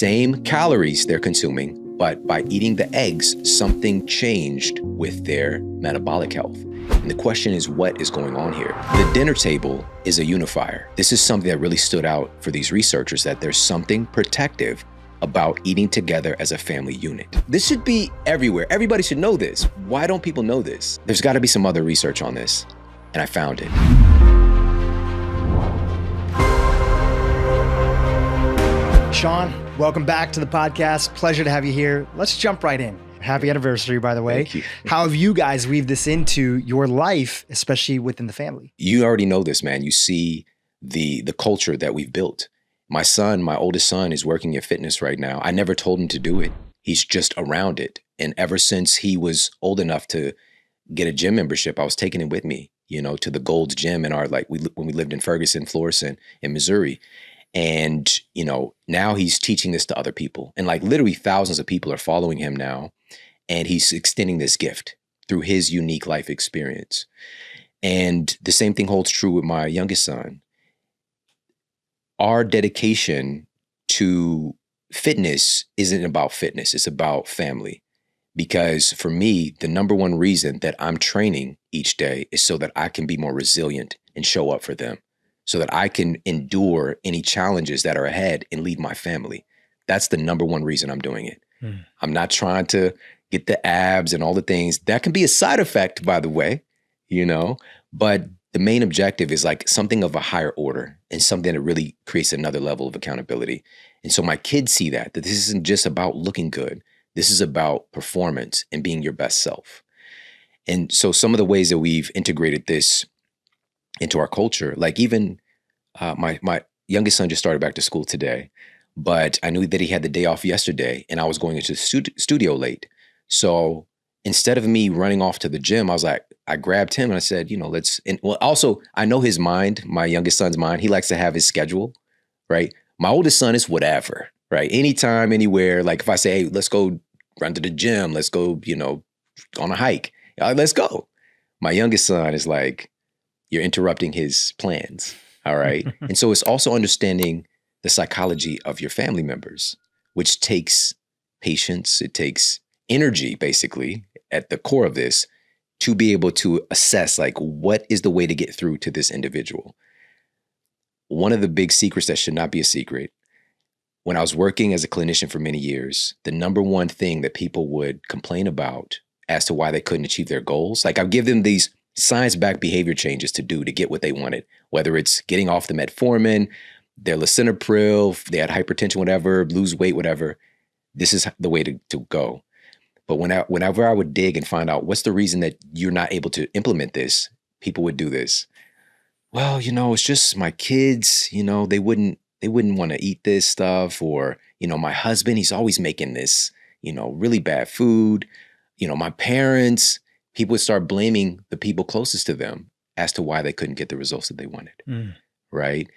Same calories they're consuming, but by eating the eggs, something changed with their metabolic health. And the question is, what is going on here? The dinner table is a unifier. This is something that really stood out for these researchers, that there's something protective about eating together as a family unit. This should be everywhere. Everybody should know this. Why don't people know this? There's got to be some other research on this, and I found it. Shawn, welcome back to the podcast. Pleasure to have you here. Let's jump right in. Happy anniversary, by the way. Thank you. How have you guys weaved this into your life, especially within the family? You already know this, man. You see the culture that we've built. My son, my oldest son, is working in fitness right now. I never told him to do it. He's just around it. And ever since he was old enough to get a gym membership, I was taking him with me, to the Gold's Gym in our, when we lived in Ferguson, Florissant, in Missouri. And, now he's teaching this to other people. And literally thousands of people are following him now. And he's extending this gift through his unique life experience. And the same thing holds true with my youngest son. Our dedication to fitness isn't about fitness. It's about family. Because for me, the number one reason that I'm training each day is so that I can be more resilient and show up for them, so that I can endure any challenges that are ahead and lead my family. That's the number one reason I'm doing it. I'm not trying to get the abs and all the things. That can be a side effect, by the way, but the main objective is something of a higher order and something that really creates another level of accountability. And so my kids see that this isn't just about looking good. This is about performance and being your best self. And so some of the ways that we've integrated this into our culture, even my youngest son just started back to school today, but I knew that he had the day off yesterday and I was going into the studio late. So instead of me running off to the gym, I grabbed him and I said, also I know his mind, my youngest son's mind. He likes to have his schedule, right? My oldest son is whatever, right? Anytime, anywhere. If I say, hey, let's go run to the gym, let's go, on a hike, let's go. My youngest son is you're interrupting his plans, all right? And so it's also understanding the psychology of your family members, which takes patience. It takes energy, basically, at the core of this, to be able to assess, what is the way to get through to this individual. One of the big secrets that should not be a secret, when I was working as a clinician for many years, the number one thing that people would complain about as to why they couldn't achieve their goals, I'd give them these science-backed behavior changes to do to get what they wanted, whether it's getting off the metformin, their lisinopril, they had hypertension, whatever, lose weight, whatever. This is the way to go. But whenever I would dig and find out what's the reason that you're not able to implement this, people would do this. Well, it's just my kids, they wouldn't want to eat this stuff, or, my husband, he's always making this, really bad food, my parents. People would start blaming the people closest to them as to why they couldn't get the results that they wanted, right?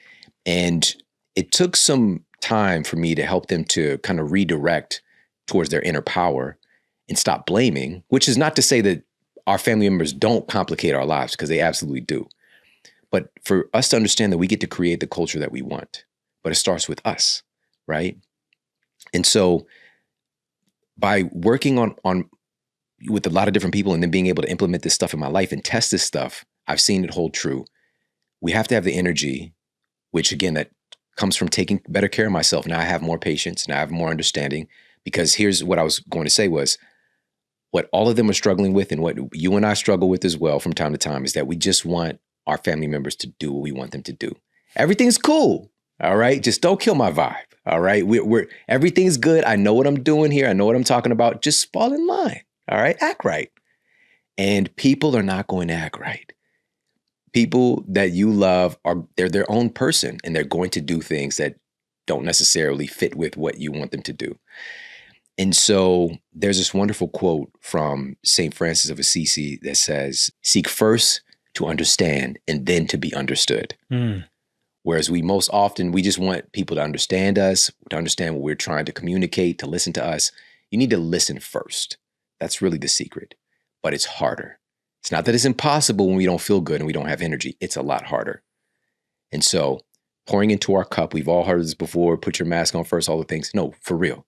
And it took some time for me to help them to kind of redirect towards their inner power and stop blaming, which is not to say that our family members don't complicate our lives, because they absolutely do. But for us to understand that we get to create the culture that we want, but it starts with us, right? And so by working on with a lot of different people and then being able to implement this stuff in my life and test this stuff, I've seen it hold true. We have to have the energy, which again, that comes from taking better care of myself. Now I have more patience, now I have more understanding, because here's what I was going to say was, what all of them are struggling with and what you and I struggle with as well from time to time is that we just want our family members to do what we want them to do. Everything's cool, all right? Just don't kill my vibe, all right? Everything's good. I know what I'm doing here. I know what I'm talking about. Just fall in line. All right, act right. And people are not going to act right. People that you love they're their own person, and they're going to do things that don't necessarily fit with what you want them to do. And so there's this wonderful quote from St. Francis of Assisi that says, seek first to understand and then to be understood. Whereas we most often, we just want people to understand us, to understand what we're trying to communicate, to listen to us. You need to listen first. That's really the secret, but it's harder. It's not that it's impossible when we don't feel good and we don't have energy. It's a lot harder. And so pouring into our cup. We've all heard this before. Put your mask on first, all the things. No, for real.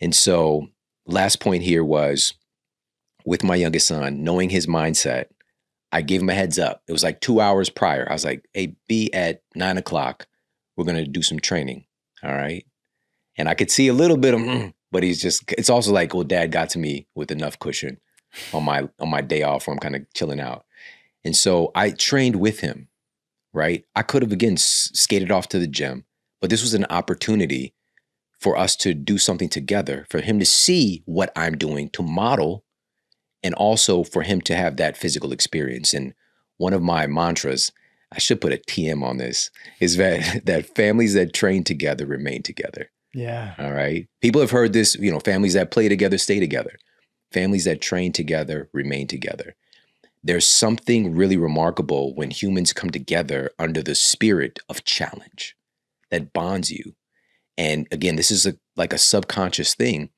And so last point here was with my youngest son, knowing his mindset, I gave him a heads up. It was like 2 hours prior. I was like, hey, be at 9:00. We're going to do some training. All right. And I could see a little bit of, but it's also like, well, dad got to me with enough cushion on my day off where I'm kind of chilling out. And so I trained with him, right? I could have, again, skated off to the gym, but this was an opportunity for us to do something together, for him to see what I'm doing, to model, and also for him to have that physical experience. And one of my mantras, I should put a TM on this, is that families that train together remain together. Yeah. All right. People have heard this, families that play together stay together. Families that train together remain together. There's something really remarkable when humans come together under the spirit of challenge that bonds you. And again, this is like a subconscious thing.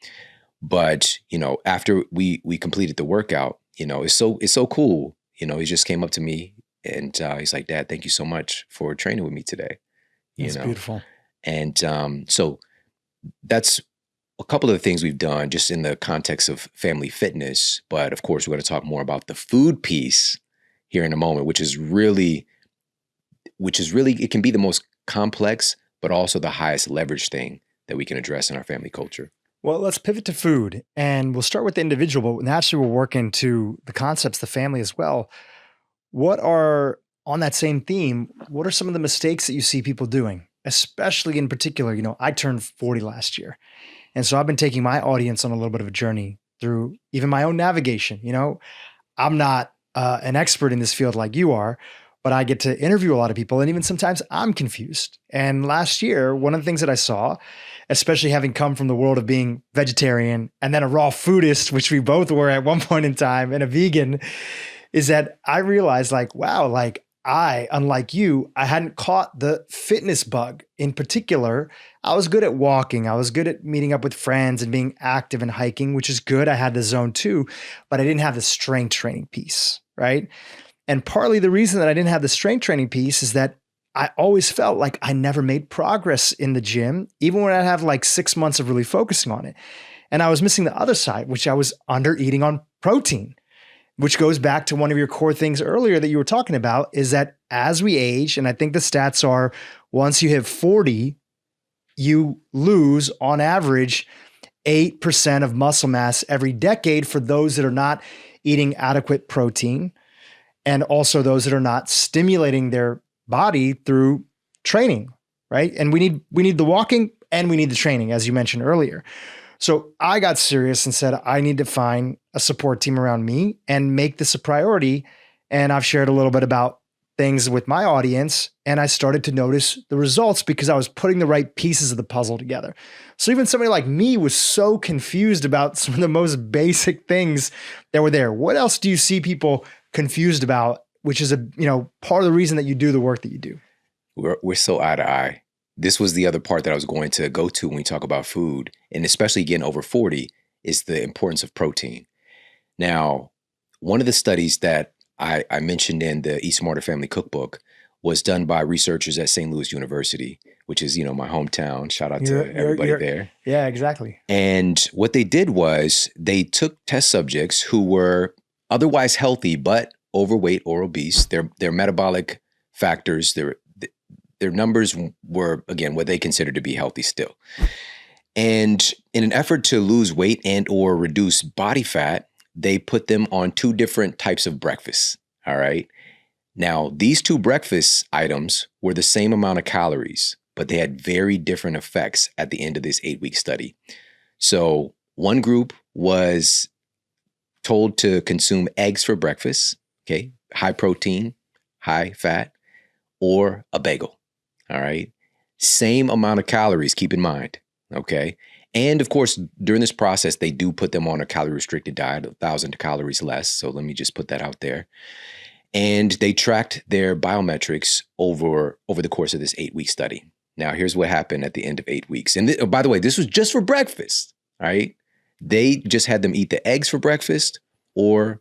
But, after we completed the workout, it's so cool. He just came up to me and he's like, Dad, thank you so much for training with me today. That's beautiful. And so that's a couple of the things we've done just in the context of family fitness. But of course, we're going to talk more about the food piece here in a moment, which is really, it can be the most complex, but also the highest leverage thing that we can address in our family culture. Well, let's pivot to food, and we'll start with the individual, but naturally we'll work into the concepts, the family as well. On that same theme, what are some of the mistakes that you see people doing, especially in particular? I turned 40 last year. And so I've been taking my audience on a little bit of a journey through even my own navigation. I'm not an expert in this field like you are, but I get to interview a lot of people, and even sometimes I'm confused. And last year, one of the things that I saw, especially having come from the world of being vegetarian and then a raw foodist, which we both were at one point in time, and a vegan, is that I realized wow, unlike you, I hadn't caught the fitness bug. In particular, I was good at walking. I was good at meeting up with friends and being active and hiking, which is good. I had the zone too, but I didn't have the strength training piece, right? And partly the reason that I didn't have the strength training piece is that I always felt like I never made progress in the gym, even when I have 6 months of really focusing on it. And I was missing the other side, which I was under eating on protein, which goes back to one of your core things earlier that you were talking about, is that as we age, and I think the stats are once you hit 40, you lose on average 8% of muscle mass every decade for those that are not eating adequate protein, and also those that are not stimulating their body through training, right? And we need the walking and we need the training, as you mentioned earlier. So I got serious and said, I need to find a support team around me and make this a priority. And I've shared a little bit about things with my audience, and I started to notice the results because I was putting the right pieces of the puzzle together. So even somebody like me was so confused about some of the most basic things that were there. What else do you see people confused about, which is part of the reason that you do the work that you do? We're so eye to eye. This was the other part that I was going to go to when we talk about food, and especially getting over 40, is the importance of protein. Now, one of the studies that I mentioned in the Eat Smarter Family Cookbook was done by researchers at St. Louis University, which is, my hometown. Shout out to everybody there. Yeah, exactly. And what they did was they took test subjects who were otherwise healthy, but overweight or obese. Their metabolic factors, their numbers were, again, what they considered to be healthy still. And in an effort to lose weight and or reduce body fat, they put them on 2 different types of breakfasts. All right. Now, these 2 breakfast items were the same amount of calories, but they had very different effects at the end of this 8-week study. So one group was told to consume eggs for breakfast, okay, high protein, high fat, or a bagel. All right. Same amount of calories, keep in mind. Okay. And of course, during this process, they do put them on a calorie restricted diet, 1,000 calories less. So let me just put that out there. And they tracked their biometrics over the course of this 8-week study. Now, here's what happened at the end of 8 weeks. And by the way, this was just for breakfast, right? They just had them eat the eggs for breakfast or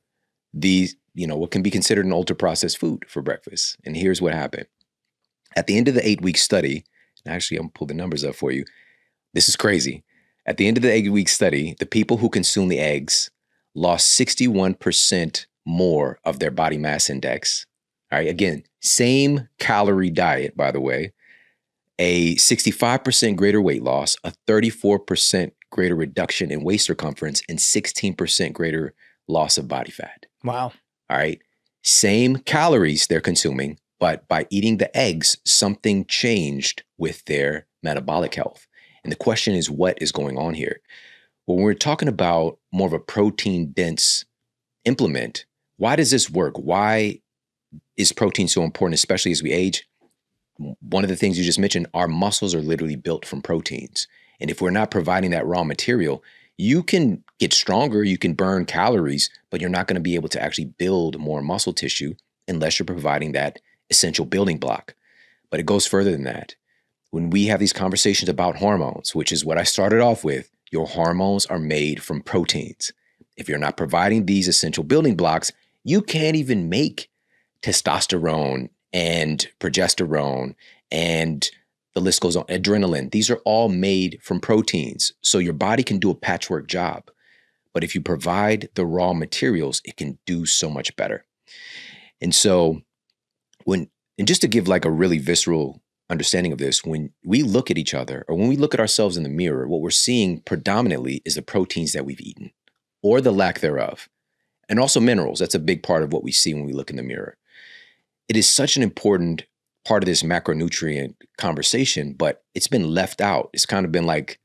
what can be considered an ultra processed food for breakfast. And here's what happened. At the end of the 8-week study, and actually I'm gonna pull the numbers up for you. This is crazy. At the end of the 8-week study, the people who consumed the eggs lost 61% more of their body mass index. All right, again, same calorie diet, by the way, a 65% greater weight loss, a 34% greater reduction in waist circumference, and 16% greater loss of body fat. Wow. All right, same calories they're consuming, but by eating the eggs, something changed with their metabolic health. And the question is, what is going on here? When we're talking about more of a protein-dense implement, why does this work? Why is protein so important, especially as we age? One of the things you just mentioned, our muscles are literally built from proteins. And if we're not providing that raw material, you can get stronger, you can burn calories, but you're not going to be able to actually build more muscle tissue unless you're providing that essential building block. But it goes further than that. When we have these conversations about hormones, which is what I started off with, your hormones are made from proteins. If you're not providing these essential building blocks, you can't even make testosterone and progesterone and the list goes on, adrenaline. These are all made from proteins. So your body can do a patchwork job. But if you provide the raw materials, it can do so much better. And so and just to give like a really visceral understanding of this, when we look at each other or when we look at ourselves in the mirror, what we're seeing predominantly is the proteins that we've eaten or the lack thereof. And also minerals. That's a big part of what we see when we look in the mirror. It is such an important part of this macronutrient conversation, but it's been left out. It's kind of been like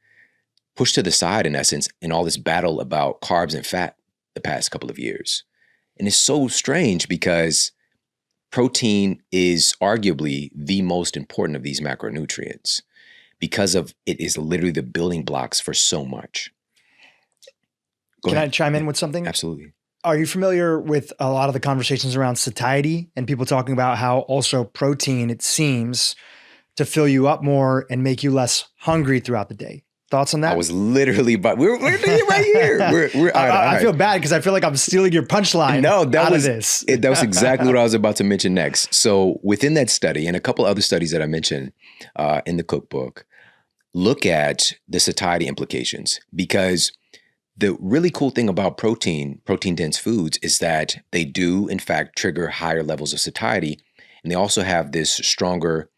pushed to the side in essence in all this battle about carbs and fat the past couple of years. And it's so strange because protein is arguably the most important of these macronutrients because of it is literally the building blocks for so much. Can I chime in with something? Absolutely. Are you familiar with a lot of the conversations around satiety and people talking about how also protein, it seems, to fill you up more and make you less hungry throughout the day? Thoughts on that? I was literally, but we're right here. I feel bad because I feel like I'm stealing your punchline. No, that was exactly what I was about to mention next. So within that study and a couple other studies that I mentioned in the cookbook, look at the satiety implications because the really cool thing about protein-dense foods is that they do, in fact, trigger higher levels of satiety. And they also have this stronger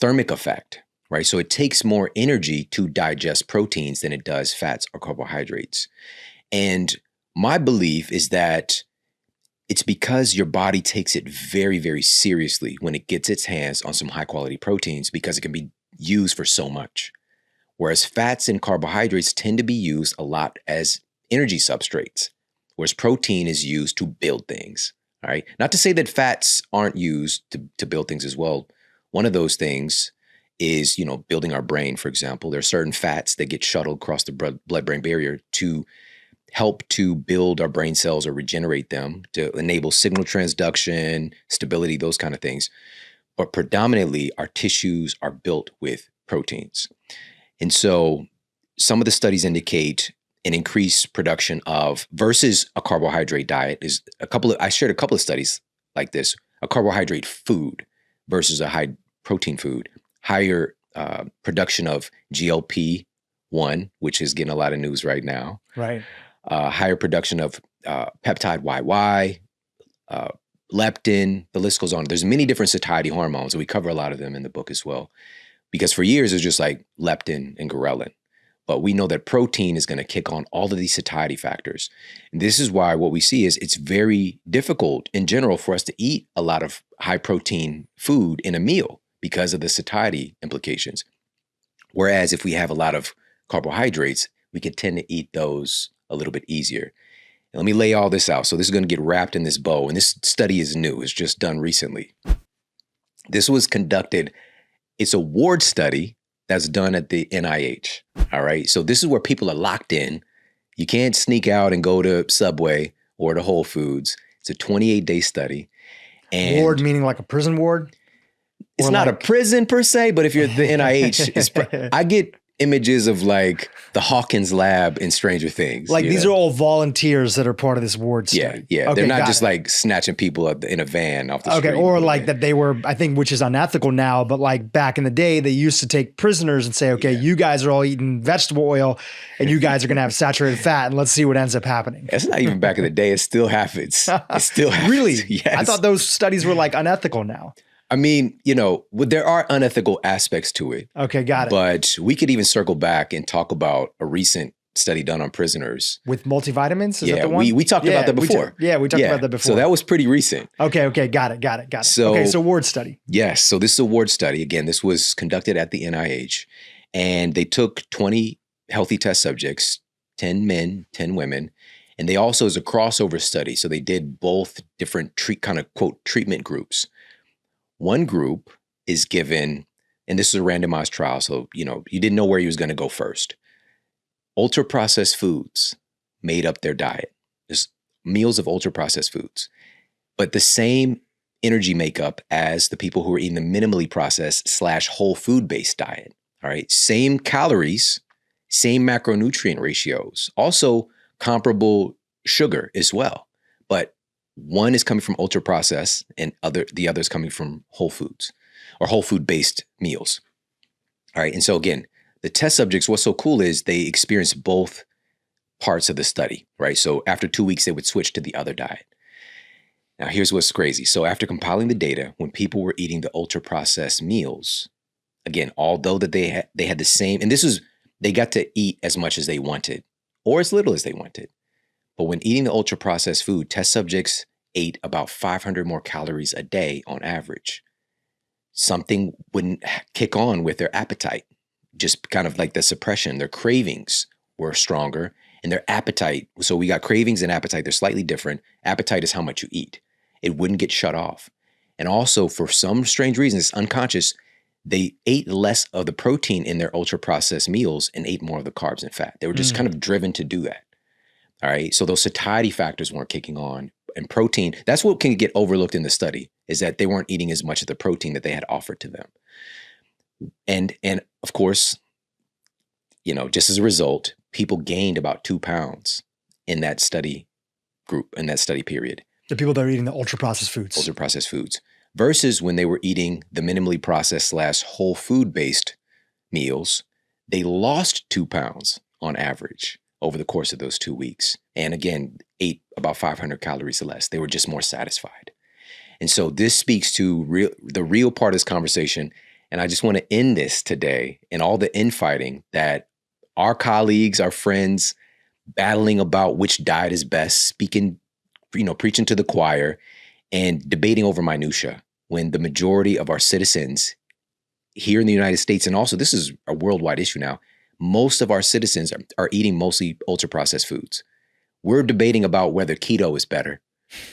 thermic effect, right? So it takes more energy to digest proteins than it does fats or carbohydrates. And my belief is that it's because your body takes it very, very seriously when it gets its hands on some high-quality proteins because it can be used for so much. Whereas fats and carbohydrates tend to be used a lot as energy substrates, whereas protein is used to build things, all right? Not to say that fats aren't used to build things as well. One of those things is, building our brain, for example. There are certain fats that get shuttled across the blood-brain barrier to help to build our brain cells or regenerate them, to enable signal transduction, stability, those kind of things. But predominantly, our tissues are built with proteins. And so some of the studies indicate an increased production of versus a carbohydrate diet is I shared a couple of studies like this, a carbohydrate food versus a high protein food, higher production of GLP-1, which is getting a lot of news right now. Right. Higher production of peptide YY, leptin, the list goes on. There's many different satiety hormones, and we cover a lot of them in the book as well. Because for years, it was just like leptin and ghrelin. But we know that protein is going to kick on all of these satiety factors. And this is why what we see is it's very difficult in general for us to eat a lot of high protein food in a meal because of the satiety implications. Whereas if we have a lot of carbohydrates, we can tend to eat those a little bit easier. And let me lay all this out. So this is going to get wrapped in this bow. And this study is new. It's just done recently. This was conducted. It's a ward study that's done at the NIH, all right? So this is where people are locked in. You can't sneak out and go to Subway or to Whole Foods. It's a 28-day study. And ward meaning like a prison ward? It's not a prison per se, but if you're at the NIH, I get images of like the Hawkins lab in Stranger Things. Like these are all volunteers that are part of this ward study. Yeah. Okay, they're not just like snatching people in a van off the street. Okay, or like that they were, I think, which is unethical now, but like back in the day, they used to take prisoners and say, okay, you guys are all eating vegetable oil and you guys are going to have saturated fat and let's see what ends up happening. It's not even back in the day. It still happens. It still happens. Really? Yes. I thought those studies were like unethical now. I mean, there are unethical aspects to it. Okay, got it. But we could even circle back and talk about a recent study done on prisoners. With multivitamins? Is that the one? We talked about that before. We talked about that before. So that was pretty recent. Okay, got it. So ward study. Yes, so this is a ward study. Again, this was conducted at the NIH, and they took 20 healthy test subjects, 10 men, 10 women, and they also, as a crossover study, so they did both different quote treatment groups. One group is given, and this is a randomized trial, so you didn't know where he was going to go first. Ultra processed foods made up their diet. There's meals of ultra processed foods, but the same energy makeup as the people who are eating the minimally processed / whole food based diet. All right, same calories, same macronutrient ratios, also comparable sugar as well, but one is coming from ultra processed and the other is coming from whole foods or whole food based meals. All right. And so again, the test subjects, what's so cool is they experience both parts of the study, right? So after 2 weeks, they would switch to the other diet. Now, here's what's crazy. So after compiling the data, when people were eating the ultra processed meals, again, although that they had the same, and they got to eat as much as they wanted or as little as they wanted. But when eating the ultra processed food, test subjects ate about 500 more calories a day on average. Something wouldn't kick on with their appetite, just kind of like the suppression. Their cravings were stronger and their appetite. So we got cravings and appetite. They're slightly different. Appetite is how much you eat. It wouldn't get shut off. And also for some strange reason, it's unconscious, they ate less of the protein in their ultra processed meals and ate more of the carbs and fat. They were just kind of driven to do that. All right. So those satiety factors weren't kicking on, and protein, that's what can get overlooked in the study, is that they weren't eating as much of the protein that they had offered to them. And of course, just as a result, people gained about 2 pounds in that study group, in that study period. The people that are eating the ultra processed foods. Ultra processed foods versus when they were eating the minimally processed / whole food based meals, they lost 2 pounds on average over the course of those 2 weeks. And again, ate about 500 calories less. They were just more satisfied. And so this speaks to the real part of this conversation. And I just want to end this today and all the infighting that our colleagues, our friends, battling about which diet is best, speaking, preaching to the choir and debating over minutia, when the majority of our citizens here in the United States, and also this is a worldwide issue now, most of our citizens are eating mostly ultra processed foods. We're debating about whether keto is better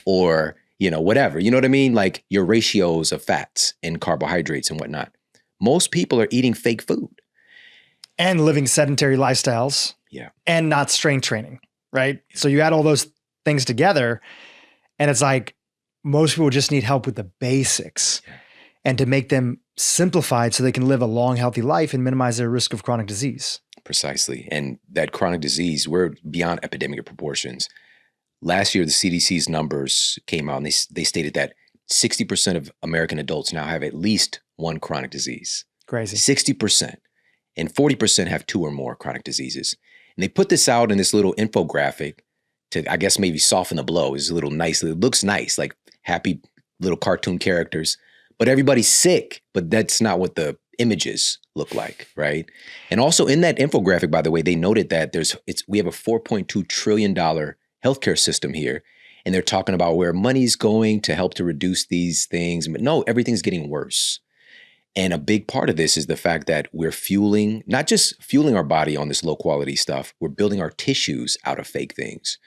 or, whatever, you know what I mean? Like your ratios of fats and carbohydrates and whatnot. Most people are eating fake food. And living sedentary lifestyles. Yeah. And not strength training, right? So you add all those things together and it's like most people just need help with the basics and to make them simplified so they can live a long, healthy life and minimize their risk of chronic disease. Precisely. And that chronic disease, we're beyond epidemic of proportions. Last year, the CDC's numbers came out and they stated that 60% of American adults now have at least one chronic disease. Crazy. 60%. And 40% have 2 or more chronic diseases. And they put this out in this little infographic to, I guess, maybe soften the blow. It's a little nice. It looks nice, like happy little cartoon characters. But everybody's sick. But that's not what the images look like, right? And also in that infographic, by the way, they noted that we have a $4.2 trillion healthcare system here. And they're talking about where money's going to help to reduce these things. But no, everything's getting worse. And a big part of this is the fact that we're not just fueling our body on this low quality stuff, we're building our tissues out of fake things.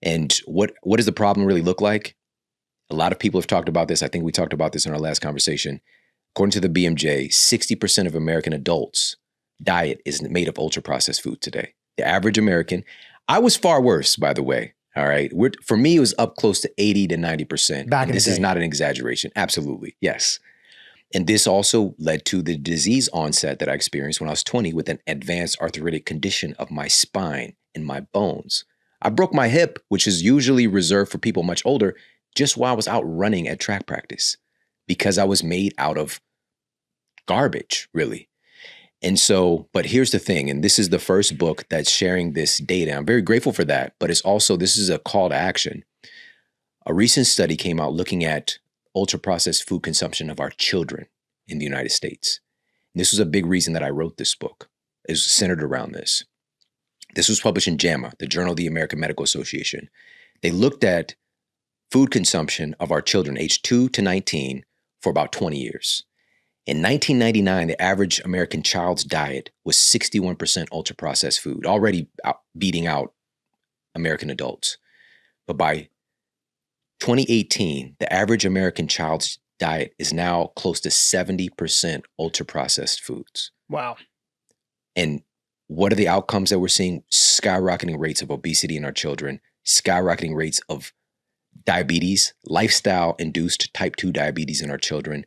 And what does the problem really look like? A lot of people have talked about this. I think we talked about this in our last conversation. According to the BMJ, 60% of American adults' diet is made of ultra processed food today. The average American, I was far worse, by the way. All right. For me, it was up close to 80 to 90%. Back in the This is day. not an exaggeration. Absolutely. Yes. And this also led to the disease onset that I experienced when I was 20 with an advanced arthritic condition of my spine and my bones. I broke my hip, which is usually reserved for people much older, just while I was out running at track practice because I was made out of garbage, really. And so, but here's the thing, and this is the first book that's sharing this data. I'm very grateful for that, but it's also, this is a call to action. A recent study came out looking at ultra processed food consumption of our children in the United States. And this was a big reason that I wrote this book, is centered around this. This was published in JAMA, the Journal of the American Medical Association. They looked at food consumption of our children aged 2 to 19 for about 20 years. In 1999, the average American child's diet was 61% ultra-processed food, already beating out American adults. But by 2018, the average American child's diet is now close to 70% ultra-processed foods. Wow. And what are the outcomes that we're seeing? Skyrocketing rates of obesity in our children, skyrocketing rates of diabetes, lifestyle-induced type 2 diabetes in our children,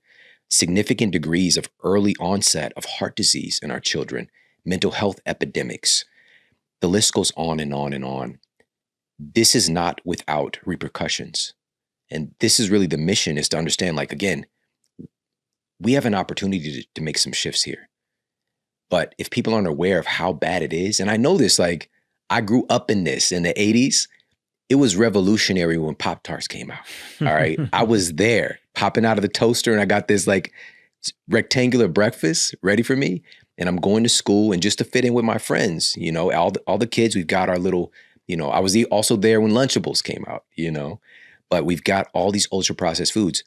significant degrees of early onset of heart disease in our children, mental health epidemics. The list goes on and on and on. This is not without repercussions. And this is really the mission, is to understand, like, again, we have an opportunity to make some shifts here. But if people aren't aware of how bad it is, and I know this, like, I grew up in this in the 80s. It was revolutionary when Pop-Tarts came out. All right. I was there popping out of the toaster, and I got this like rectangular breakfast ready for me. And I'm going to school, and just to fit in with my friends, you know, all the kids, we've got our little, you know, I was also there when Lunchables came out, you know, but we've got all these ultra processed foods.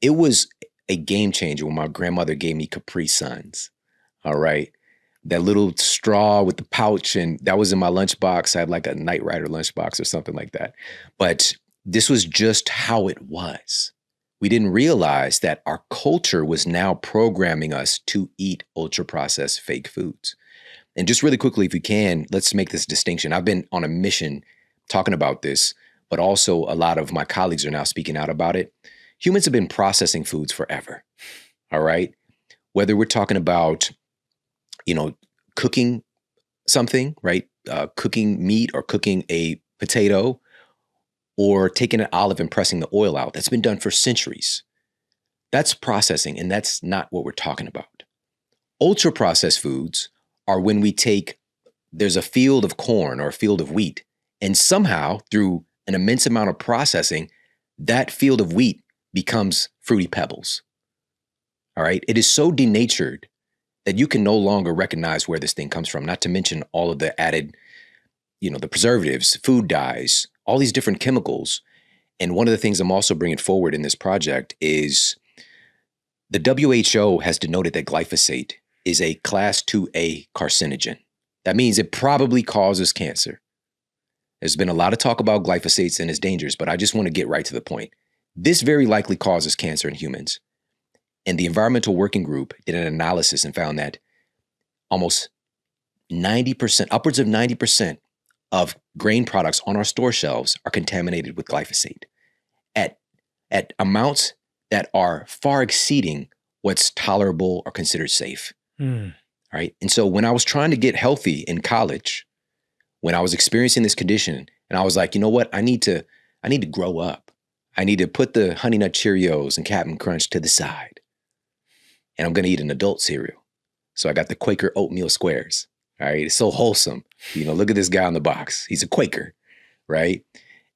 It was a game changer when my grandmother gave me Capri Suns. All right. That little straw with the pouch, and that was in my lunchbox. I had like a Knight Rider lunchbox or something like that. But this was just how it was. We didn't realize that our culture was now programming us to eat ultra-processed fake foods. And just really quickly, if you can, let's make this distinction. I've been on a mission talking about this, but also a lot of my colleagues are now speaking out about it. Humans have been processing foods forever. All right. Whether we're talking about, you know, cooking something, right? Cooking meat or cooking a potato, or taking an olive and pressing the oil out. That's been done for centuries. That's processing, and that's not what we're talking about. Ultra processed foods are when we take, there's a field of corn or a field of wheat, and somehow through an immense amount of processing, that field of wheat becomes Fruity Pebbles. All right. It is so denatured that you can no longer recognize where this thing comes from, not to mention all of the added, you know, the preservatives, food dyes, all these different chemicals. And one of the things I'm also bringing forward in this project is the WHO has denoted that glyphosate is a class 2A carcinogen. That means it probably causes cancer. There's been a lot of talk about glyphosates and its dangers, but I just want to get right to the point. This very likely causes cancer in humans. And the Environmental Working Group did an analysis and found that almost 90%, upwards of 90% of grain products on our store shelves are contaminated with glyphosate at amounts that are far exceeding what's tolerable or considered safe. Right. And so when I was trying to get healthy in college, when I was experiencing this condition, and I was like, you know what, I need to grow up. I need to put the Honey Nut Cheerios and Captain Crunch to the side. And I'm going to eat an adult cereal. So I got the Quaker oatmeal squares. All right. It's so wholesome. You know, look at this guy on the box. He's a Quaker. Right.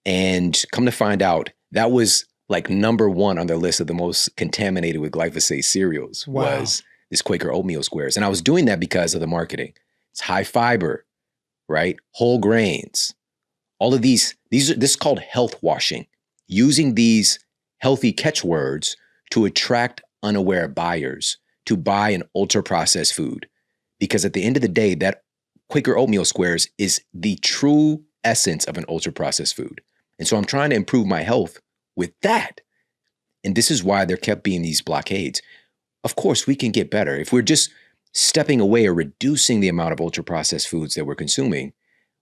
And come to find out, that was like number one on their list of the most contaminated with glyphosate cereals. Wow. Was this Quaker oatmeal squares. And I was doing that because of the marketing. It's high fiber, right? Whole grains. All of this is called health washing. Using these healthy catchwords to attract unaware buyers to buy an ultra processed food. Because at the end of the day, that Quaker oatmeal squares is the true essence of an ultra processed food. And so I'm trying to improve my health with that. And this is why there kept being these blockades. Of course, we can get better. If we're just stepping away or reducing the amount of ultra processed foods that we're consuming,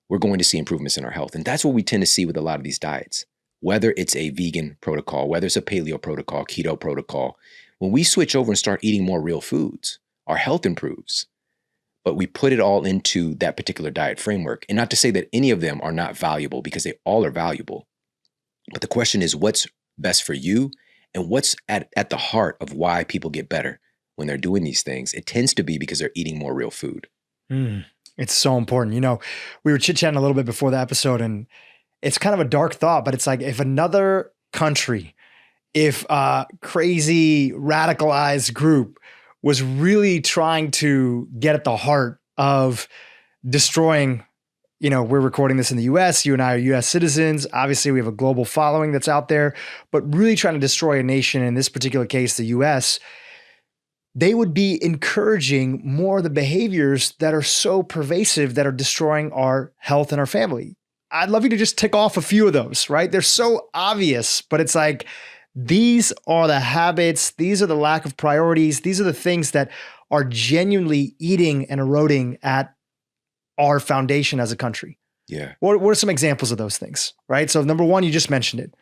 we're going to see improvements in our health. And that's what we tend to see with a lot of these diets, whether it's a vegan protocol, whether it's a paleo protocol, keto protocol. When we switch over and start eating more real foods, our health improves. But we put it all into that particular diet framework. And not to say that any of them are not valuable, because they all are valuable. But the question is, what's best for you, and what's at the heart of why people get better when they're doing these things? It tends to be because they're eating more real food. It's so important. We were chit-chatting a little bit before the episode, and it's kind of a dark thought, but it's like, if another country, if a crazy radicalized group was really trying to get at the heart of destroying, we're recording this in the US, you and I are US citizens. Obviously, we have a global following that's out there, but really trying to destroy a nation, in this particular case, the US, they would be encouraging more of the behaviors that are so pervasive that are destroying our health and our family. I'd love you to just tick off a few of those, right? They're so obvious, but it's like, these are the habits, these are the lack of priorities, these are the things that are genuinely eating and eroding at our foundation as a country. Yeah. What are some examples of those things, right? So number one, you just mentioned it.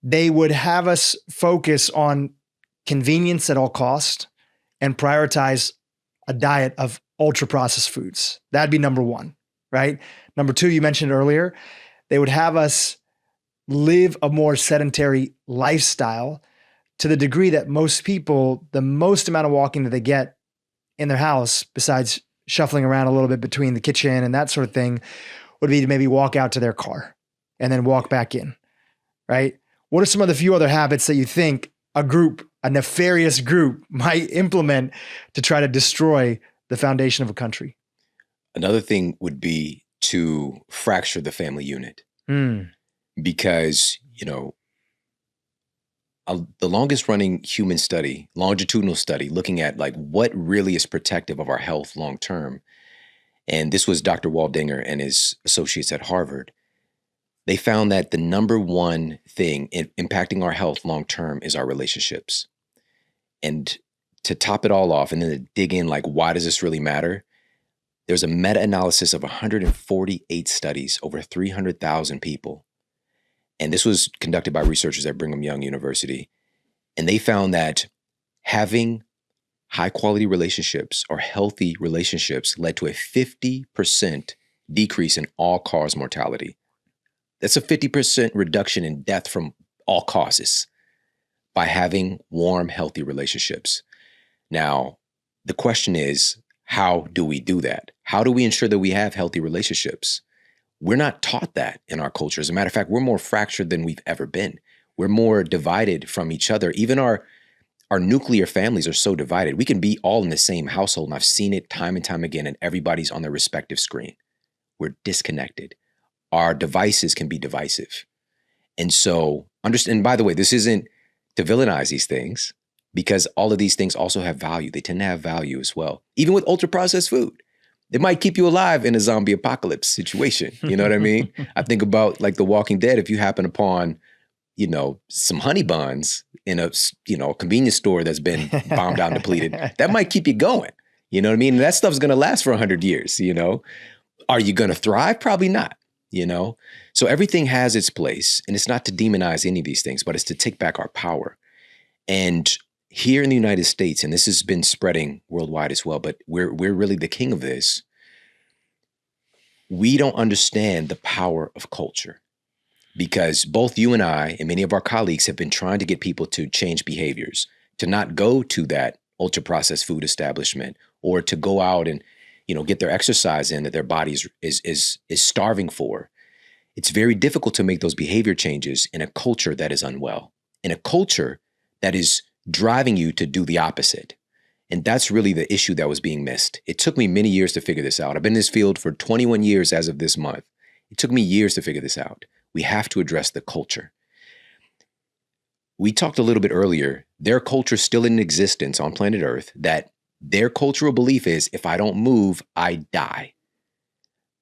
They would have us focus on convenience at all cost and prioritize a diet of ultra processed foods. That'd be number one, right? Number two, you mentioned earlier, they would have us live a more sedentary lifestyle, to the degree that most people, the most amount of walking that they get in their house, besides shuffling around a little bit between the kitchen and that sort of thing, would be to maybe walk out to their car and then walk back in, right? What are some of the few other habits that you think a nefarious group might implement to try to destroy the foundation of a country? Another thing would be to fracture the family unit. Because, the longest running human study, longitudinal study, looking at like what really is protective of our health long term, and this was Dr. Waldinger and his associates at Harvard, they found that the number one thing impacting our health long term is our relationships. And to top it all off, and then to dig in, like, why does this really matter? There's a meta-analysis of 148 studies, over 300,000 people. And this was conducted by researchers at Brigham Young University. And they found that having high quality relationships or healthy relationships led to a 50% decrease in all cause mortality. That's a 50% reduction in death from all causes by having warm, healthy relationships. Now, the question is, how do we do that? How do we ensure that we have healthy relationships? We're not taught that in our culture. As a matter of fact, we're more fractured than we've ever been. We're more divided from each other. Even our nuclear families are so divided. We can be all in the same household, and I've seen it time and time again, and everybody's on their respective screen. We're disconnected. Our devices can be divisive. And so, understand, by the way, this isn't to villainize these things, because all of these things also have value. They tend to have value as well. Even with ultra-processed food, it might keep you alive in a zombie apocalypse situation. You know what I mean? I think about like The Walking Dead. If you happen upon, some honey buns in a, convenience store that's been bombed out and depleted, that might keep you going. You know what I mean? And that stuff's going to last for 100 years, Are you going to thrive? Probably not, So everything has its place, and it's not to demonize any of these things, but it's to take back our power. And here in the United States, and this has been spreading worldwide as well, but we're really the king of this. We don't understand the power of culture, because both you and I and many of our colleagues have been trying to get people to change behaviors, to not go to that ultra processed food establishment, or to go out and, get their exercise in that their body is starving for. It's very difficult to make those behavior changes in a culture that is unwell, in a culture that is driving you to do the opposite. And that's really the issue that was being missed. It took me many years to figure this out. I've been in this field for 21 years as of this month. It took me years to figure this out. We have to address the culture. We talked a little bit earlier, their culture is still in existence on planet Earth, that their cultural belief is, if I don't move, I die.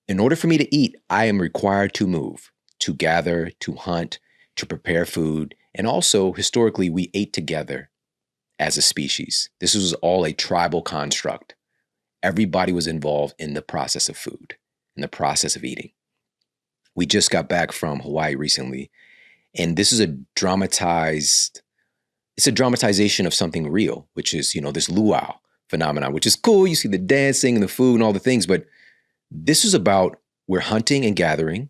In order for me to eat, I am required to move, to gather, to hunt, to prepare food. And also, historically, we ate together as a species. This was all a tribal construct. Everybody was involved in the process of food, in the process of eating. We just got back from Hawaii recently, and this is a dramatized it's a dramatization of something real, which is, this luau phenomenon, which is cool. You see the dancing and the food and all the things, but this is about we're hunting and gathering,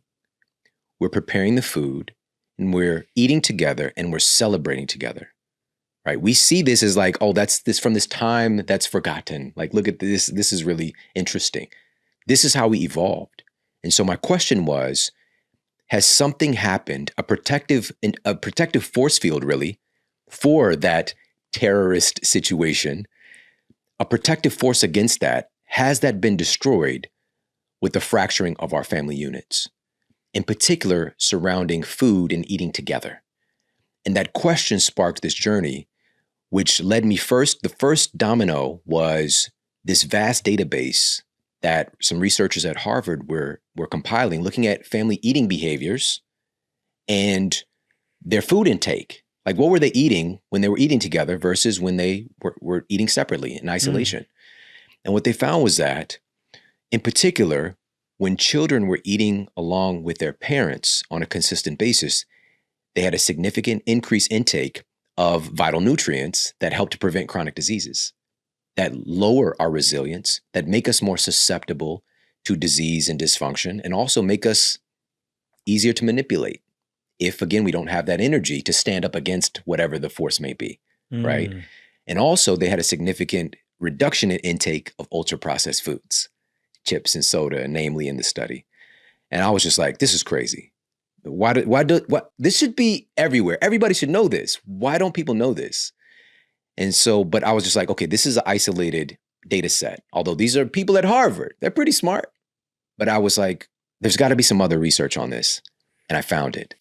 we're preparing the food, and we're eating together and we're celebrating together, right? We see this as like, oh, that's this from this time that's forgotten. Like, look at this. This is really interesting. This is how we evolved. And so my question was, has something happened, a protective force field really, for that terrorist situation, a protective force against that, has that been destroyed with the fracturing of our family units, in particular surrounding food and eating together? And that question sparked this journey, which led me the first domino was this vast database that some researchers at Harvard were compiling, looking at family eating behaviors and their food intake. Like, what were they eating when they were eating together versus when they were eating separately in isolation? And what they found was that, in particular, when children were eating along with their parents on a consistent basis, they had a significant increased intake of vital nutrients that help to prevent chronic diseases, that lower our resilience, that make us more susceptible to disease and dysfunction, and also make us easier to manipulate if, again, we don't have that energy to stand up against whatever the force may be, right? And also, they had a significant reduction in intake of ultra processed foods, chips and soda, namely in the study. And I was just like, this is crazy. This should be everywhere. Everybody should know this. Why don't people know this? And so, but I was just like, okay, this is an isolated data set. Although these are people at Harvard, they're pretty smart. But I was like, there's got to be some other research on this. And I found it.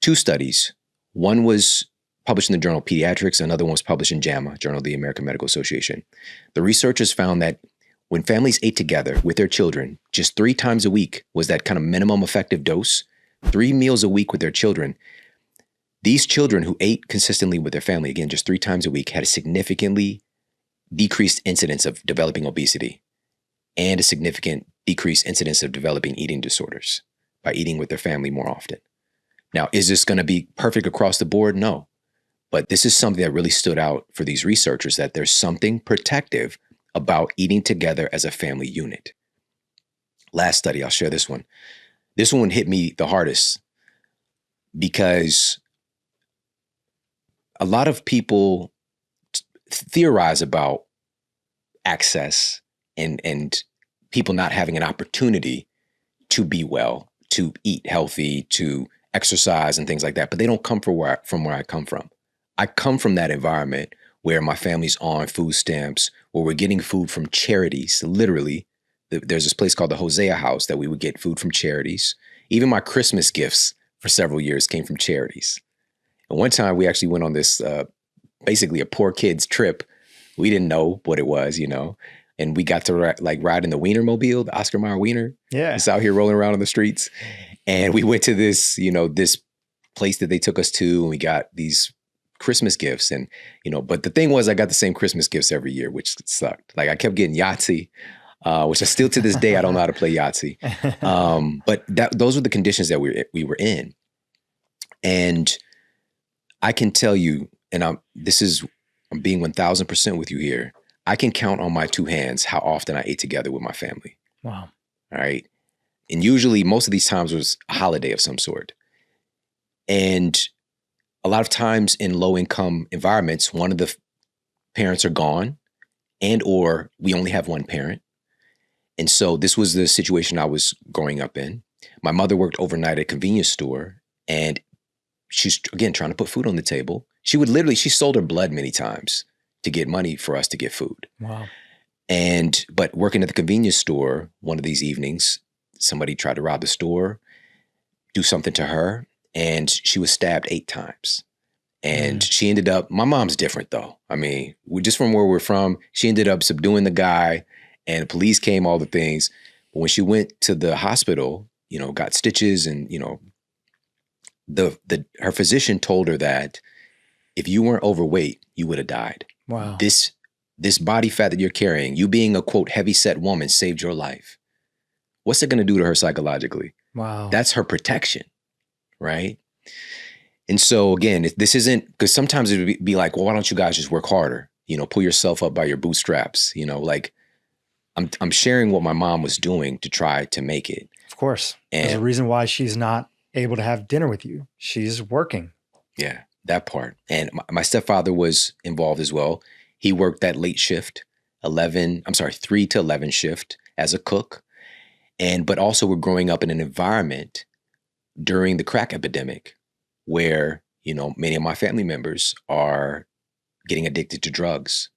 2 studies. One was published in the Journal of Pediatrics. Another one was published in JAMA, Journal of the American Medical Association. The researchers found that when families ate together with their children, just 3 times a week was that kind of minimum effective dose, 3 meals a week with their children. These children who ate consistently with their family, again, just 3 times a week, had a significantly decreased incidence of developing obesity and a significant decreased incidence of developing eating disorders by eating with their family more often. Now, is this going to be perfect across the board? No. But this is something that really stood out for these researchers, that there's something protective about eating together as a family unit. Last study, I'll share this one. This one hit me the hardest because a lot of people theorize about access and people not having an opportunity to be well, to eat healthy, to exercise and things like that, but they don't come from where I come from. I come from that environment where my family's on food stamps, where we're getting food from charities. Literally, there's this place called the Hosea House that we would get food from charities. Even my Christmas gifts for several years came from charities. And one time we actually went on this, basically a poor kid's trip. We didn't know what it was, and we got to ride in the Wienermobile, the Oscar Mayer Wiener. Yeah. It's out here rolling around on the streets. And we went to this, this place that they took us to, and we got these Christmas gifts. And, but the thing was, I got the same Christmas gifts every year, which sucked. Like, I kept getting Yahtzee, which I still to this day, I don't know how to play Yahtzee. But those were the conditions that we were in. And I can tell you, and I'm being 1000% with you here, I can count on my 2 hands how often I ate together with my family. Wow. All right. And usually most of these times was a holiday of some sort. And a lot of times in low income environments, one of the parents are gone and or we only have one parent. And so this was the situation I was growing up in. My mother worked overnight at a convenience store, and she's, again, trying to put food on the table. She sold her blood many times to get money for us to get food. Wow. But working at the convenience store, one of these evenings, somebody tried to rob the store, do something to her, and she was stabbed 8 times. And she ended up, my mom's different though. I mean, just from where we're from, she ended up subduing the guy, and the police came, all the things. But when she went to the hospital, got stitches, and, her physician told her that if you weren't overweight, you would have died. Wow. This body fat that you're carrying, you being a, quote, heavy set woman, saved your life. What's it going to do to her psychologically? Wow. That's her protection, right? And so again, this isn't, because sometimes it would be like, well, why don't you guys just work harder? Pull yourself up by your bootstraps. Like I'm sharing what my mom was doing to try to make it. Of course. There's a reason why she's not able to have dinner with you. She's working. Yeah, that part. And my stepfather was involved as well. He worked that late shift, 3 to 11 shift as a cook. But also we're growing up in an environment during the crack epidemic where, many of my family members are getting addicted to drugs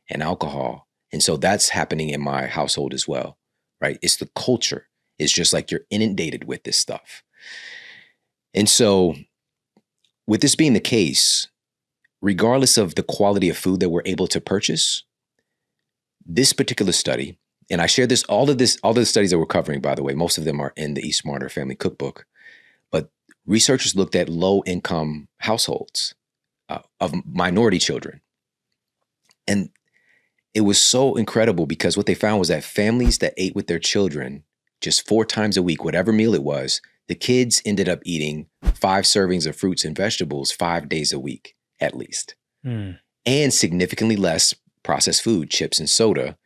and alcohol. And so that's happening in my household as well, right? It's the culture. It's just like you're inundated with this stuff. And so with this being the case, regardless of the quality of food that we're able to purchase, this particular study, and I shared this, all the studies that we're covering, by the way, most of them are in the Eat Smarter Family Cookbook. But researchers looked at low-income households of minority children. And it was so incredible because what they found was that families that ate with their children just 4 times a week, whatever meal it was, the kids ended up eating 5 servings of fruits and vegetables 5 days a week, at least. And significantly less processed food, chips and soda.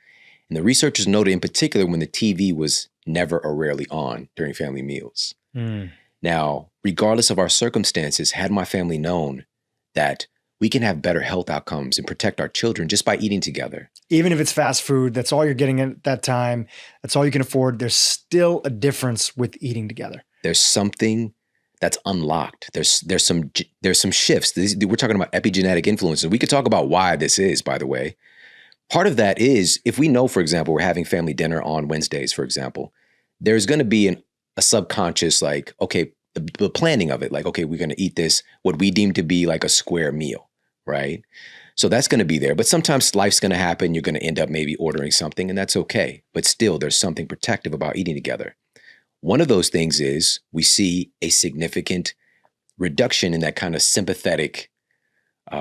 And the researchers noted in particular when the TV was never or rarely on during family meals. Now, regardless of our circumstances, had my family known that we can have better health outcomes and protect our children just by eating together. Even if it's fast food, that's all you're getting at that time. That's all you can afford. There's still a difference with eating together. There's something that's unlocked. There's some shifts. We're talking about epigenetic influences. We could talk about why this is, by the way. Part of that is if we know, for example, we're having family dinner on Wednesdays, for example, there's going to be a subconscious, like, okay, the planning of it, like, okay, we're going to eat this, what we deem to be like a square meal, right? So that's going to be there. But sometimes life's going to happen. You're going to end up maybe ordering something, and that's okay. But still, there's something protective about eating together. One of those things is we see a significant reduction in that kind of sympathetic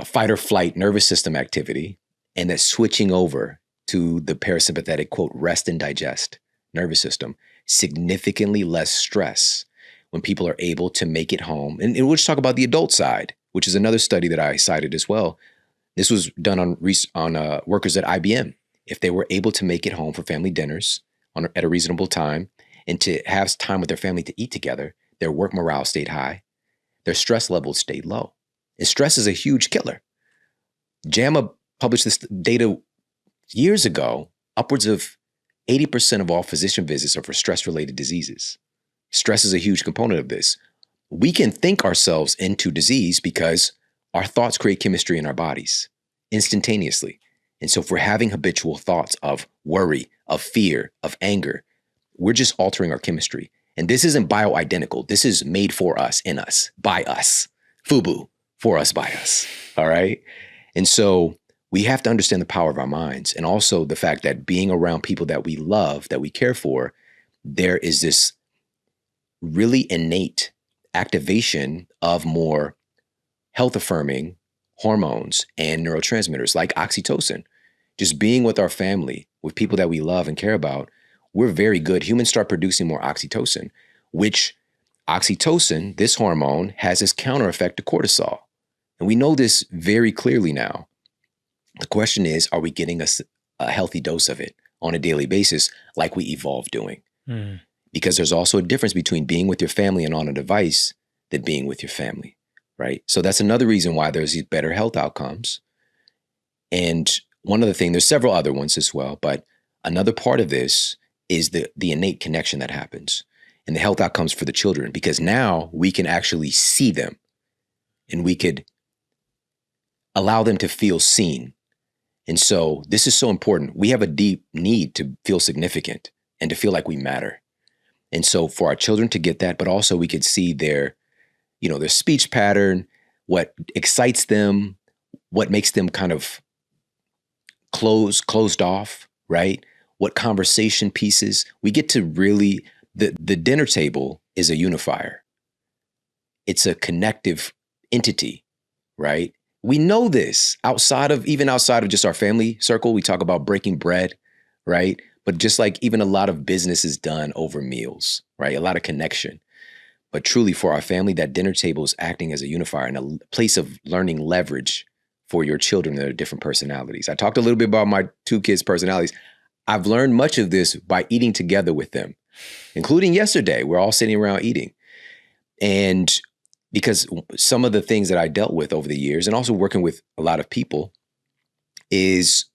fight or flight nervous system activity, and that switching over to the parasympathetic, quote, rest and digest nervous system, significantly less stress when people are able to make it home. And we'll just talk about the adult side, which is another study that I cited as well. This was done on workers at IBM. If they were able to make it home for family dinners at a reasonable time and to have time with their family to eat together, their work morale stayed high, their stress levels stayed low. And stress is a huge killer. JAMA published this data years ago. Upwards of 80% of all physician visits are for stress-related diseases. Stress is a huge component of this. We can think ourselves into disease because our thoughts create chemistry in our bodies instantaneously. And so if we're having habitual thoughts of worry, of fear, of anger, we're just altering our chemistry. And this isn't bioidentical. This is made for us, in us, by us. FUBU, for us, by us. All right? And so we have to understand the power of our minds, and also the fact that being around people that we love, that we care for, there is this really innate activation of more health-affirming hormones and neurotransmitters like oxytocin. Just being with our family, with people that we love and care about, we're very good. Humans start producing more oxytocin, which oxytocin, this hormone, has this counter effect to cortisol. And we know this very clearly now. The question is, are we getting a healthy dose of it on a daily basis like we evolved doing? Because there's also a difference between being with your family and on a device than being with your family, right? So that's another reason why there's these better health outcomes. And one other thing, there's several other ones as well, but another part of this is the innate connection that happens and the health outcomes for the children, because now we can actually see them and we could allow them to feel seen. And so this is so important. We have a deep need to feel significant and to feel like we matter. And so for our children to get that, but also we could see their speech pattern, what excites them, what makes them kind of closed off, right? What conversation pieces. We get to really, the dinner table is a unifier. It's a connective entity, right? We know this outside of just our family circle. We talk about breaking bread, right? But just like even a lot of business is done over meals, right? A lot of connection. But truly for our family, that dinner table is acting as a unifier and a place of learning leverage for your children that are different personalities. I talked a little bit about my two kids' personalities. I've learned much of this by eating together with them, including yesterday. We're all sitting around eating. And because some of the things that I dealt with over the years and also working with a lot of people is,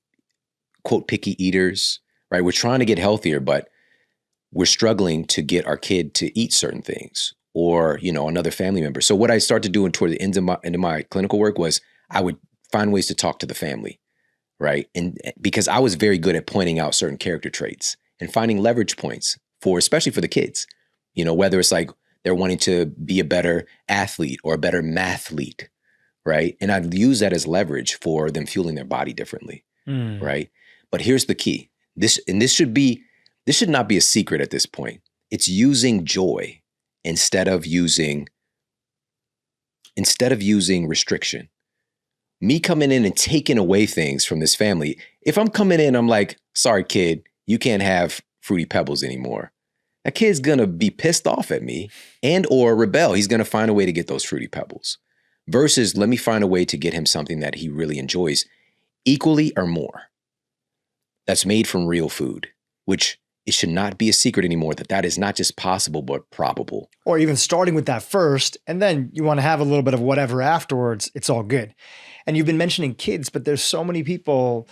quote, picky eaters, right? We're trying to get healthier, but we're struggling to get our kid to eat certain things or, another family member. So what I started doing toward the end of my clinical work was I would find ways to talk to the family, right? And because I was very good at pointing out certain character traits and finding leverage points especially for the kids, whether it's like they're wanting to be a better athlete or a better mathlete, right? And I'd use that as leverage for them fueling their body differently, right? But here's the key. This should not be a secret at this point. It's using joy instead of using restriction. Me coming in and taking away things from this family. If I'm coming in, I'm like, sorry, kid, you can't have Fruity Pebbles anymore. That kid's gonna be pissed off at me and or rebel. He's gonna find a way to get those Fruity Pebbles. Versus let me find a way to get him something that he really enjoys equally or more. That's made from real food, which it should not be a secret anymore that is not just possible, but probable. Or even starting with that first, and then you want to have a little bit of whatever afterwards, it's all good. And you've been mentioning kids, but there's so many people,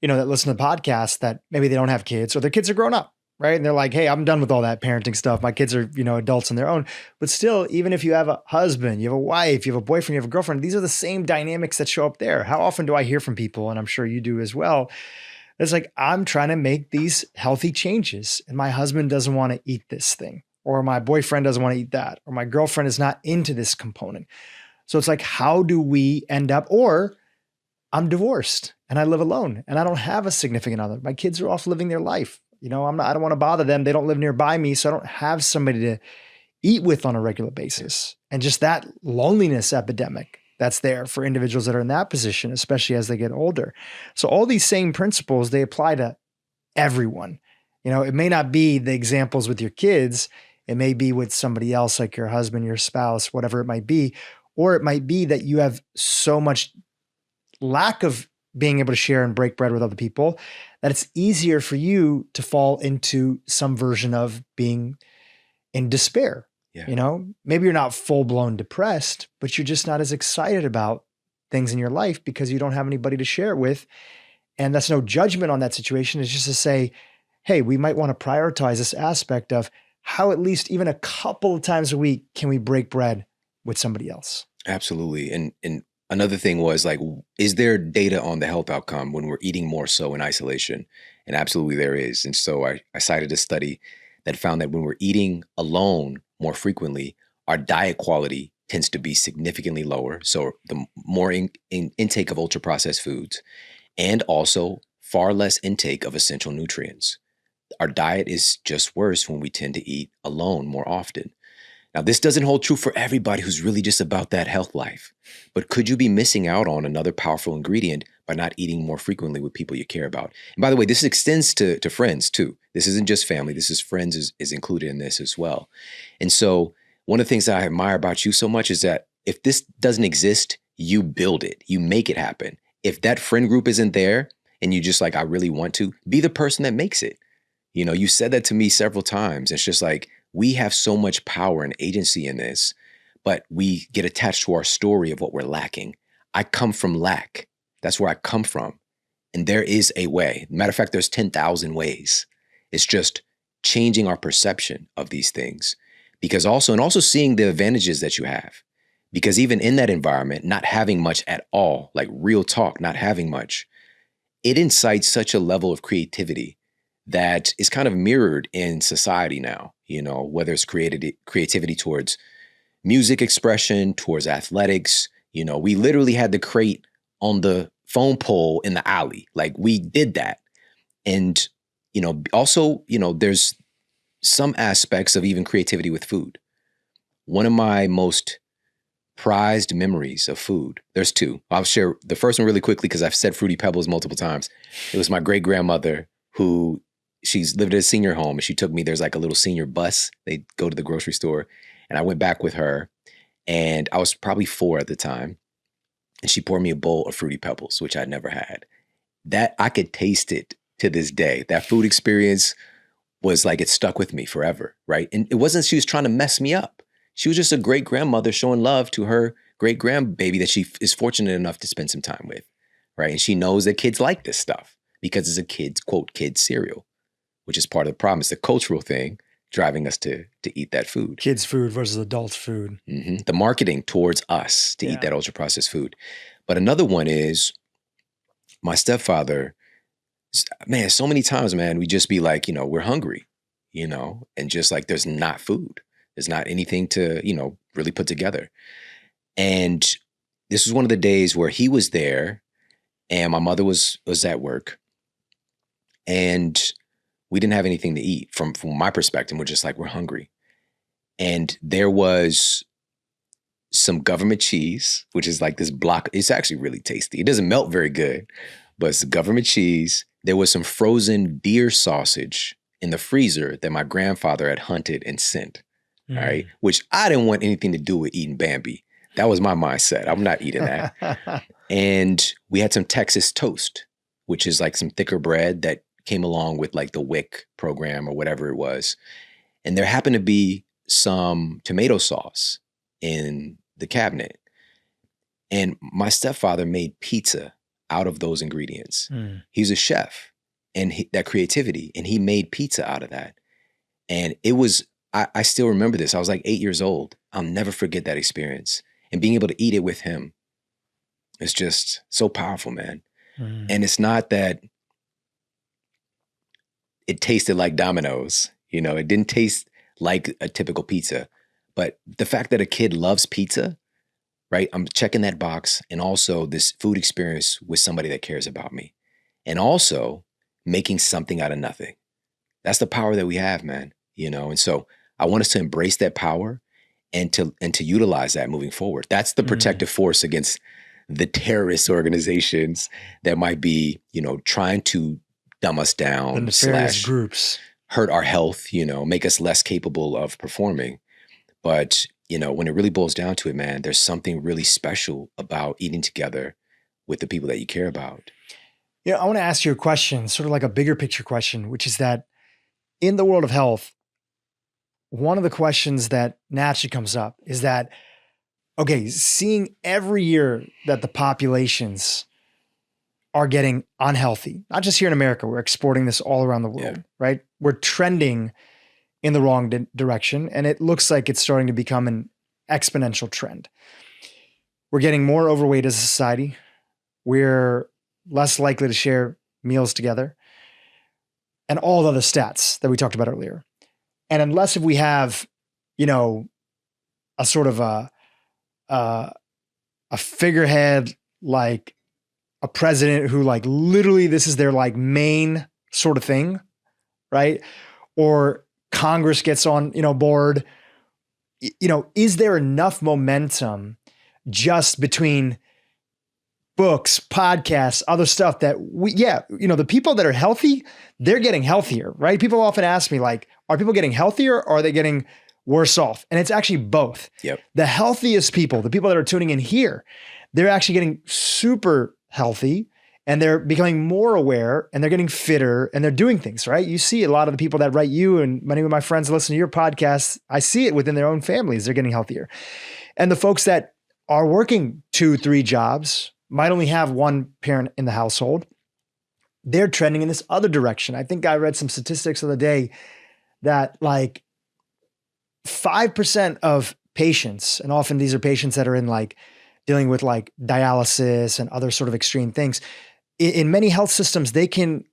that listen to the podcast that maybe they don't have kids or their kids are grown up, right? And they're like, hey, I'm done with all that parenting stuff. My kids are, adults on their own. But still, even if you have a husband, you have a wife, you have a boyfriend, you have a girlfriend, these are the same dynamics that show up there. How often do I hear from people, and I'm sure you do as well, it's like, I'm trying to make these healthy changes and my husband doesn't want to eat this thing, or my boyfriend doesn't want to eat that, or my girlfriend is not into this component. So it's like, how do we end up, or I'm divorced and I live alone and I don't have a significant other. My kids are off living their life. I don't want to bother them. They don't live nearby me. So I don't have somebody to eat with on a regular basis. And just that loneliness epidemic that's there for individuals that are in that position, especially as they get older. So all these same principles, they apply to everyone. It may not be the examples with your kids. It may be with somebody else, like your husband, your spouse, whatever it might be. Or it might be that you have so much lack of being able to share and break bread with other people that it's easier for you to fall into some version of being in despair. Yeah. Maybe you're not full-blown depressed, but you're just not as excited about things in your life because you don't have anybody to share it with. And that's no judgment on that situation. It's just to say, hey, we might want to prioritize this aspect of how at least even a couple of times a week can we break bread with somebody else. Absolutely. And another thing was like, is there data on the health outcome when we're eating more so in isolation? And absolutely there is. And so I cited a study that found that when we're eating alone more frequently, our diet quality tends to be significantly lower. So the more intake of ultra processed foods and also far less intake of essential nutrients. Our diet is just worse when we tend to eat alone more often. Now, this doesn't hold true for everybody who's really just about that health life, but could you be missing out on another powerful ingredient by not eating more frequently with people you care about? And by the way, this extends to friends too. This isn't just family. This is friends is included in this as well. And so one of the things that I admire about you so much is that if this doesn't exist, you build it, you make it happen. If that friend group isn't there and you just like, I really want to, be the person that makes it. You said that to me several times. It's just like, we have so much power and agency in this, but we get attached to our story of what we're lacking. I come from lack. That's where I come from. And there is a way. Matter of fact, there's 10,000 ways. It's just changing our perception of these things. Also seeing the advantages that you have. Because even in that environment, not having much at all, like real talk, not having much, it incites such a level of creativity that is kind of mirrored in society now, whether it's creativity towards music expression, towards athletics. We literally had the crate on the phone pole in the alley. Like we did that. And, also, there's some aspects of even creativity with food. One of my most prized memories of food, there's two. I'll share the first one really quickly because I've said Fruity Pebbles multiple times. It was my great grandmother who she's lived at a senior home and she took me, there's like a little senior bus. They go to the grocery store And I went back with her, and I was probably 4 at the time. And she poured me a bowl of Fruity Pebbles, which I'd never had. That I could taste it to this day. That food experience was like, it stuck with me forever, right? And it wasn't she was trying to mess me up. She was just a great grandmother showing love to her great grandbaby that she is fortunate enough to spend some time with, right? And she knows that kids like this stuff because it's a kid's, quote, kid cereal, which is part of the problem. It's the cultural thing driving us to eat that food. Kids' food versus adult food. Mm-hmm. The marketing towards us to eat that ultra processed food. But another one is my stepfather. Man, so many times, man, we just be like, we're hungry, and just like there's not food. There's not anything to, really put together. And this was one of the days where he was there and my mother was at work, and we didn't have anything to eat. From my perspective, we're just like, we're hungry. And there was some government cheese, which is like this block. It's actually really tasty. It doesn't melt very good, but it's government cheese. There was some frozen deer sausage in the freezer that my grandfather had hunted and sent, all right? Which I didn't want anything to do with eating Bambi. That was my mindset. I'm not eating that. And we had some Texas toast, which is like some thicker bread that came along with like the WIC program or whatever it was. And there happened to be some tomato sauce in the cabinet. And my stepfather made pizza out of those ingredients. He's a chef and that creativity, and he made pizza out of that. And it was, I still remember this. I was like 8 years old. I'll never forget that experience. And being able to eat it with him is just so powerful, man. And it's not that it tasted like Domino's, it didn't taste like a typical pizza, but the fact that a kid loves pizza, right? I'm checking that box, and also this food experience with somebody that cares about me, and also making something out of nothing. That's the power that we have, man, And so I want us to embrace that power and to utilize that moving forward. That's the protective force against the terrorist organizations that might be, trying to dumb us down, the nefarious groups, hurt our health, make us less capable of performing. But, when it really boils down to it, man, there's something really special about eating together with the people that you care about. I want to ask you a question, sort of like a bigger picture question, which is that in the world of health, one of the questions that naturally comes up is that, okay, seeing every year that the populations are getting unhealthy, not just here in America, we're exporting this all around the world, right? We're trending in the wrong direction, and it looks like it's starting to become an exponential trend. We're getting more overweight as a society. We're less likely to share meals together, and all the other stats that we talked about earlier. And unless if we have, a sort of a figurehead, like a president who like literally this is their like main sort of thing, right? Or Congress gets on, board, is there enough momentum just between books, podcasts, other stuff that the people that are healthy, they're getting healthier, right? People often ask me like, are people getting healthier or are they getting worse off? And it's actually both. Yep. The healthiest people, the people that are tuning in here, they're actually getting super healthy and they're becoming more aware and they're getting fitter and they're doing things, right? You see a lot of the people that write you and many of my friends listen to your podcasts. I see it within their own families. They're getting healthier. And the folks that are working 2-3 jobs, might only have one parent in the household, they're trending in this other direction. I think I read some statistics the other day that like 5% of patients, and often these are patients that are in like dealing with like dialysis and other sort of extreme things. In many health systems, they can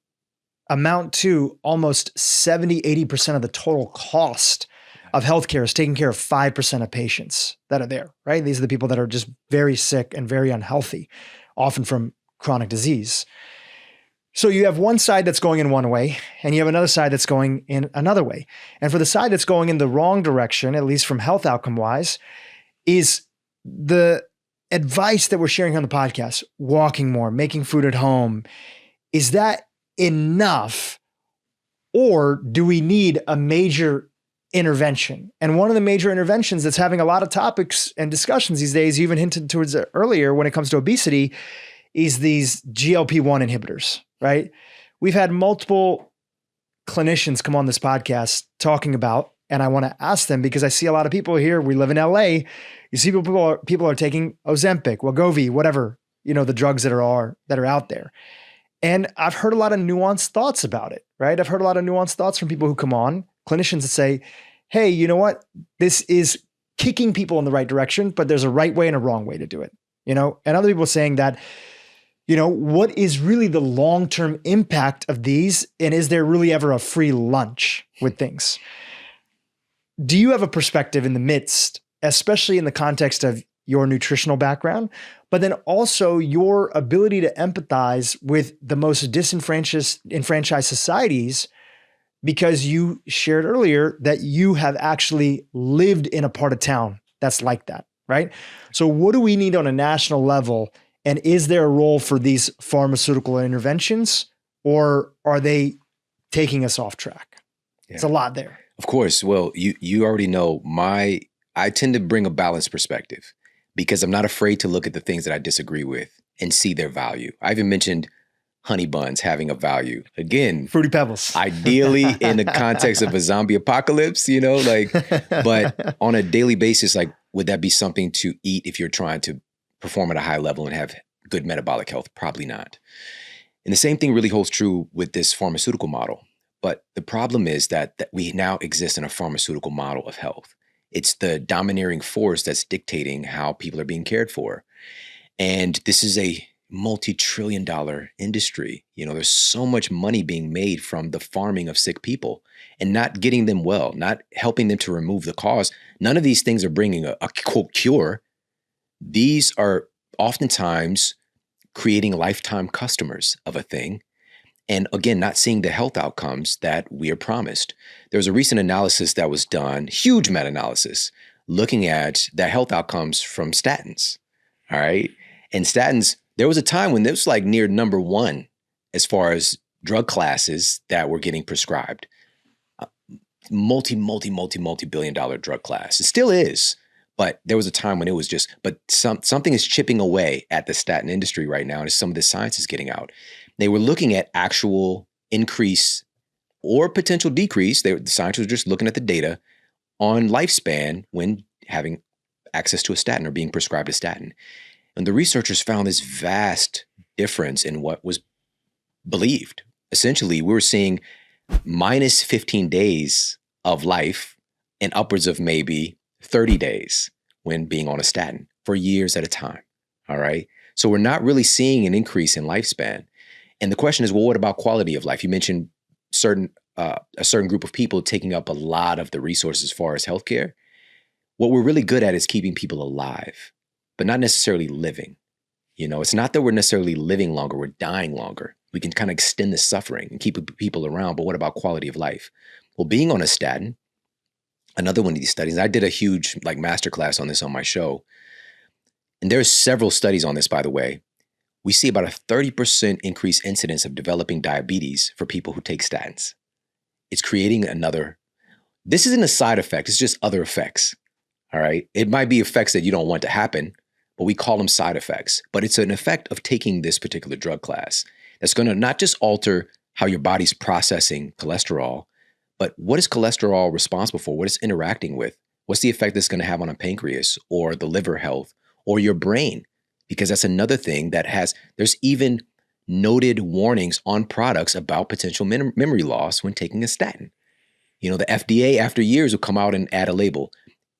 amount to almost 70, 80% of the total cost of healthcare is taking care of 5% of patients that are there, right? These are the people that are just very sick and very unhealthy, often from chronic disease. So you have one side that's going in one way, and you have another side that's going in another way. And for the side that's going in the wrong direction, at least from health outcome wise, is the advice that we're sharing on the podcast, walking more, making food at home. Is that enough? Or do we need a major intervention. And one of the major interventions that's having a lot of topics and discussions these days, you even hinted towards it earlier when it comes to obesity, is these GLP-1 inhibitors, right? We've had multiple clinicians come on this podcast talking about, and I want to ask them because I see a lot of people here. We live in LA. You see people are taking Ozempic, Wegovy, whatever, the drugs that are out there. And I've heard a lot of nuanced thoughts about it, right? I've heard a lot of nuanced thoughts from people who come on, clinicians that say, hey, you know what? This is kicking people in the right direction, but there's a right way and a wrong way to do it, and other people saying that, what is really the long-term impact of these? And is there really ever a free lunch with things? Do you have a perspective in the midst, especially in the context of your nutritional background, but then also your ability to empathize with the most disenfranchised societies, because you shared earlier that you have actually lived in a part of town that's like that, right? So what do we need on a national level? And is there a role for these pharmaceutical interventions, or are they taking us off track? Yeah. It's a lot there. Of course. Well, you already know I tend to bring a balanced perspective because I'm not afraid to look at the things that I disagree with and see their value. I even mentioned honey buns having a value. Again, Fruity Pebbles. Ideally in the context of a zombie apocalypse, but on a daily basis, would that be something to eat if you're trying to perform at a high level and have good metabolic health? Probably not. And the same thing really holds true with this pharmaceutical model. But the problem is that we now exist in a pharmaceutical model of health. It's the domineering force that's dictating how people are being cared for. And this is a multi-trillion-dollar industry. There's so much money being made from the farming of sick people and not getting them well, not helping them to remove the cause. None of these things are bringing a quote cure. These are oftentimes creating lifetime customers of a thing. And again, not seeing the health outcomes that we are promised. There was a recent analysis that was done, huge meta-analysis, looking at the health outcomes from statins. All right. And statins, there was a time when this was near number one as far as drug classes that were getting prescribed. Multi-billion-dollar drug class. It still is. But there was a time when it was something is chipping away at the statin industry right now, and some of the science is getting out. They were looking at actual increase or potential decrease. The scientists were just looking at the data on lifespan when having access to a statin or being prescribed a statin. And the researchers found this vast difference in what was believed. Essentially, we were seeing minus 15 days of life and upwards of maybe 30 days when being on a statin for years at a time. All right. So we're not really seeing an increase in lifespan. And the question is, well, what about quality of life? You mentioned a certain group of people taking up a lot of the resources as far as healthcare. What we're really good at is keeping people alive, but not necessarily living. It's not that we're necessarily living longer, we're dying longer. We can kind of extend the suffering and keep people around, but what about quality of life? Well, being on a statin, another one of these studies, I did a huge masterclass on this on my show. And there's several studies on this, by the way. We see about a 30% increased incidence of developing diabetes for people who take statins. It's creating this isn't a side effect, it's just other effects. All right. It might be effects that you don't want to happen, but we call them side effects. But it's an effect of taking this particular drug class that's going to not just alter how your body's processing cholesterol, but what is cholesterol responsible for? What it's interacting with? What's the effect that's going to have on a pancreas or the liver health or your brain? Because that's another thing there's even noted warnings on products about potential memory loss when taking a statin. The FDA after years will come out and add a label.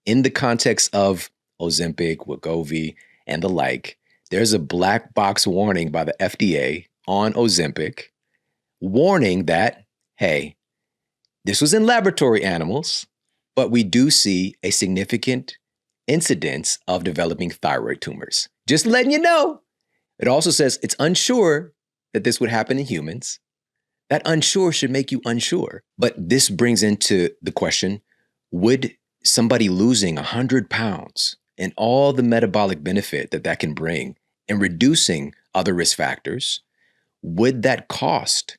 In the context of Ozempic, Wegovy, and the like, there's a black box warning by the FDA on Ozempic, warning that, hey, this was in laboratory animals, but we do see a significant incidence of developing thyroid tumors. Just letting you know. It also says it's unsure that this would happen in humans. That unsure should make you unsure. But this brings into the question, would somebody losing 100 pounds and all the metabolic benefit that can bring and reducing other risk factors, would that cost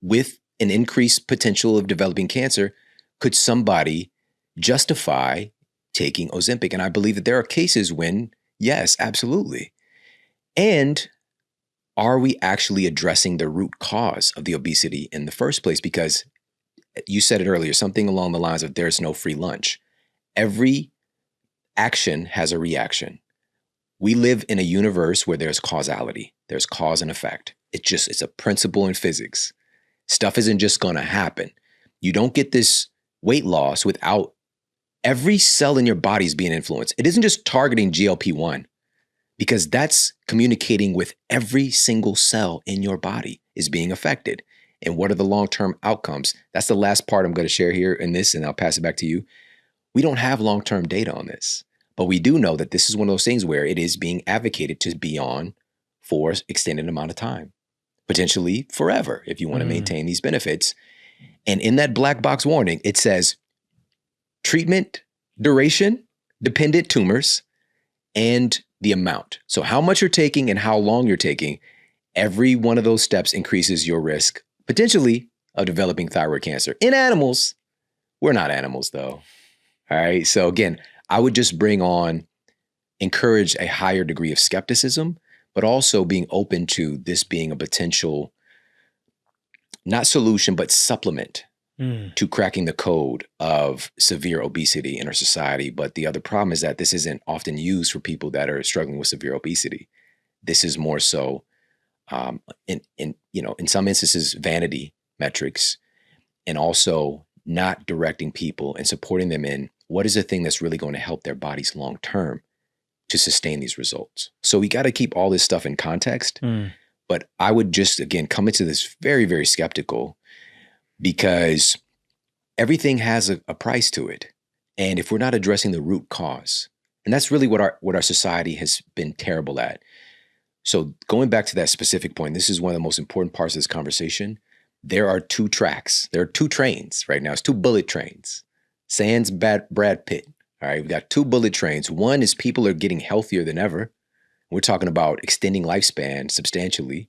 with an increased potential of developing cancer could somebody justify taking Ozempic? And I believe that there are cases when, yes, absolutely. And are we actually addressing the root cause of the obesity in the first place? Because you said it earlier, something along the lines of there's no free lunch. Every action has a reaction. We live in a universe where there's causality. There's cause and effect. It's a principle in physics. Stuff isn't just going to happen. You don't get this weight loss without every cell in your body is being influenced. It isn't just targeting GLP-1, because that's communicating with every single cell in your body is being affected. And what are the long-term outcomes? That's the last part I'm going to share here in this, and I'll pass it back to you. We don't have long-term data on this, but we do know that this is one of those things where it is being advocated to be on for an extended amount of time, potentially forever, if you want to maintain these benefits. And in that black box warning, it says treatment duration, dependent tumors, and the amount. So how much you're taking and how long you're taking, every one of those steps increases your risk, potentially, of developing thyroid cancer. In animals, we're not animals though. All right. So again, I would just encourage a higher degree of skepticism, but also being open to this being a potential, not solution, but supplement to cracking the code of severe obesity in our society. But the other problem is that this isn't often used for people that are struggling with severe obesity. This is more so, in some instances, vanity metrics, and also not directing people and supporting them in what is the thing that's really going to help their bodies long term to sustain these results. So we got to keep all this stuff in context. But I would just, again, come into this very, very skeptical, because everything has a price to it. And if we're not addressing the root cause, and that's really what our society has been terrible at. So going back to that specific point, this is one of the most important parts of this conversation. There are two tracks. There are two trains right now. It's two bullet trains. Sans Brad Pitt. All right, we've got two bullet trains. One is people are getting healthier than ever. We're talking about extending lifespan substantially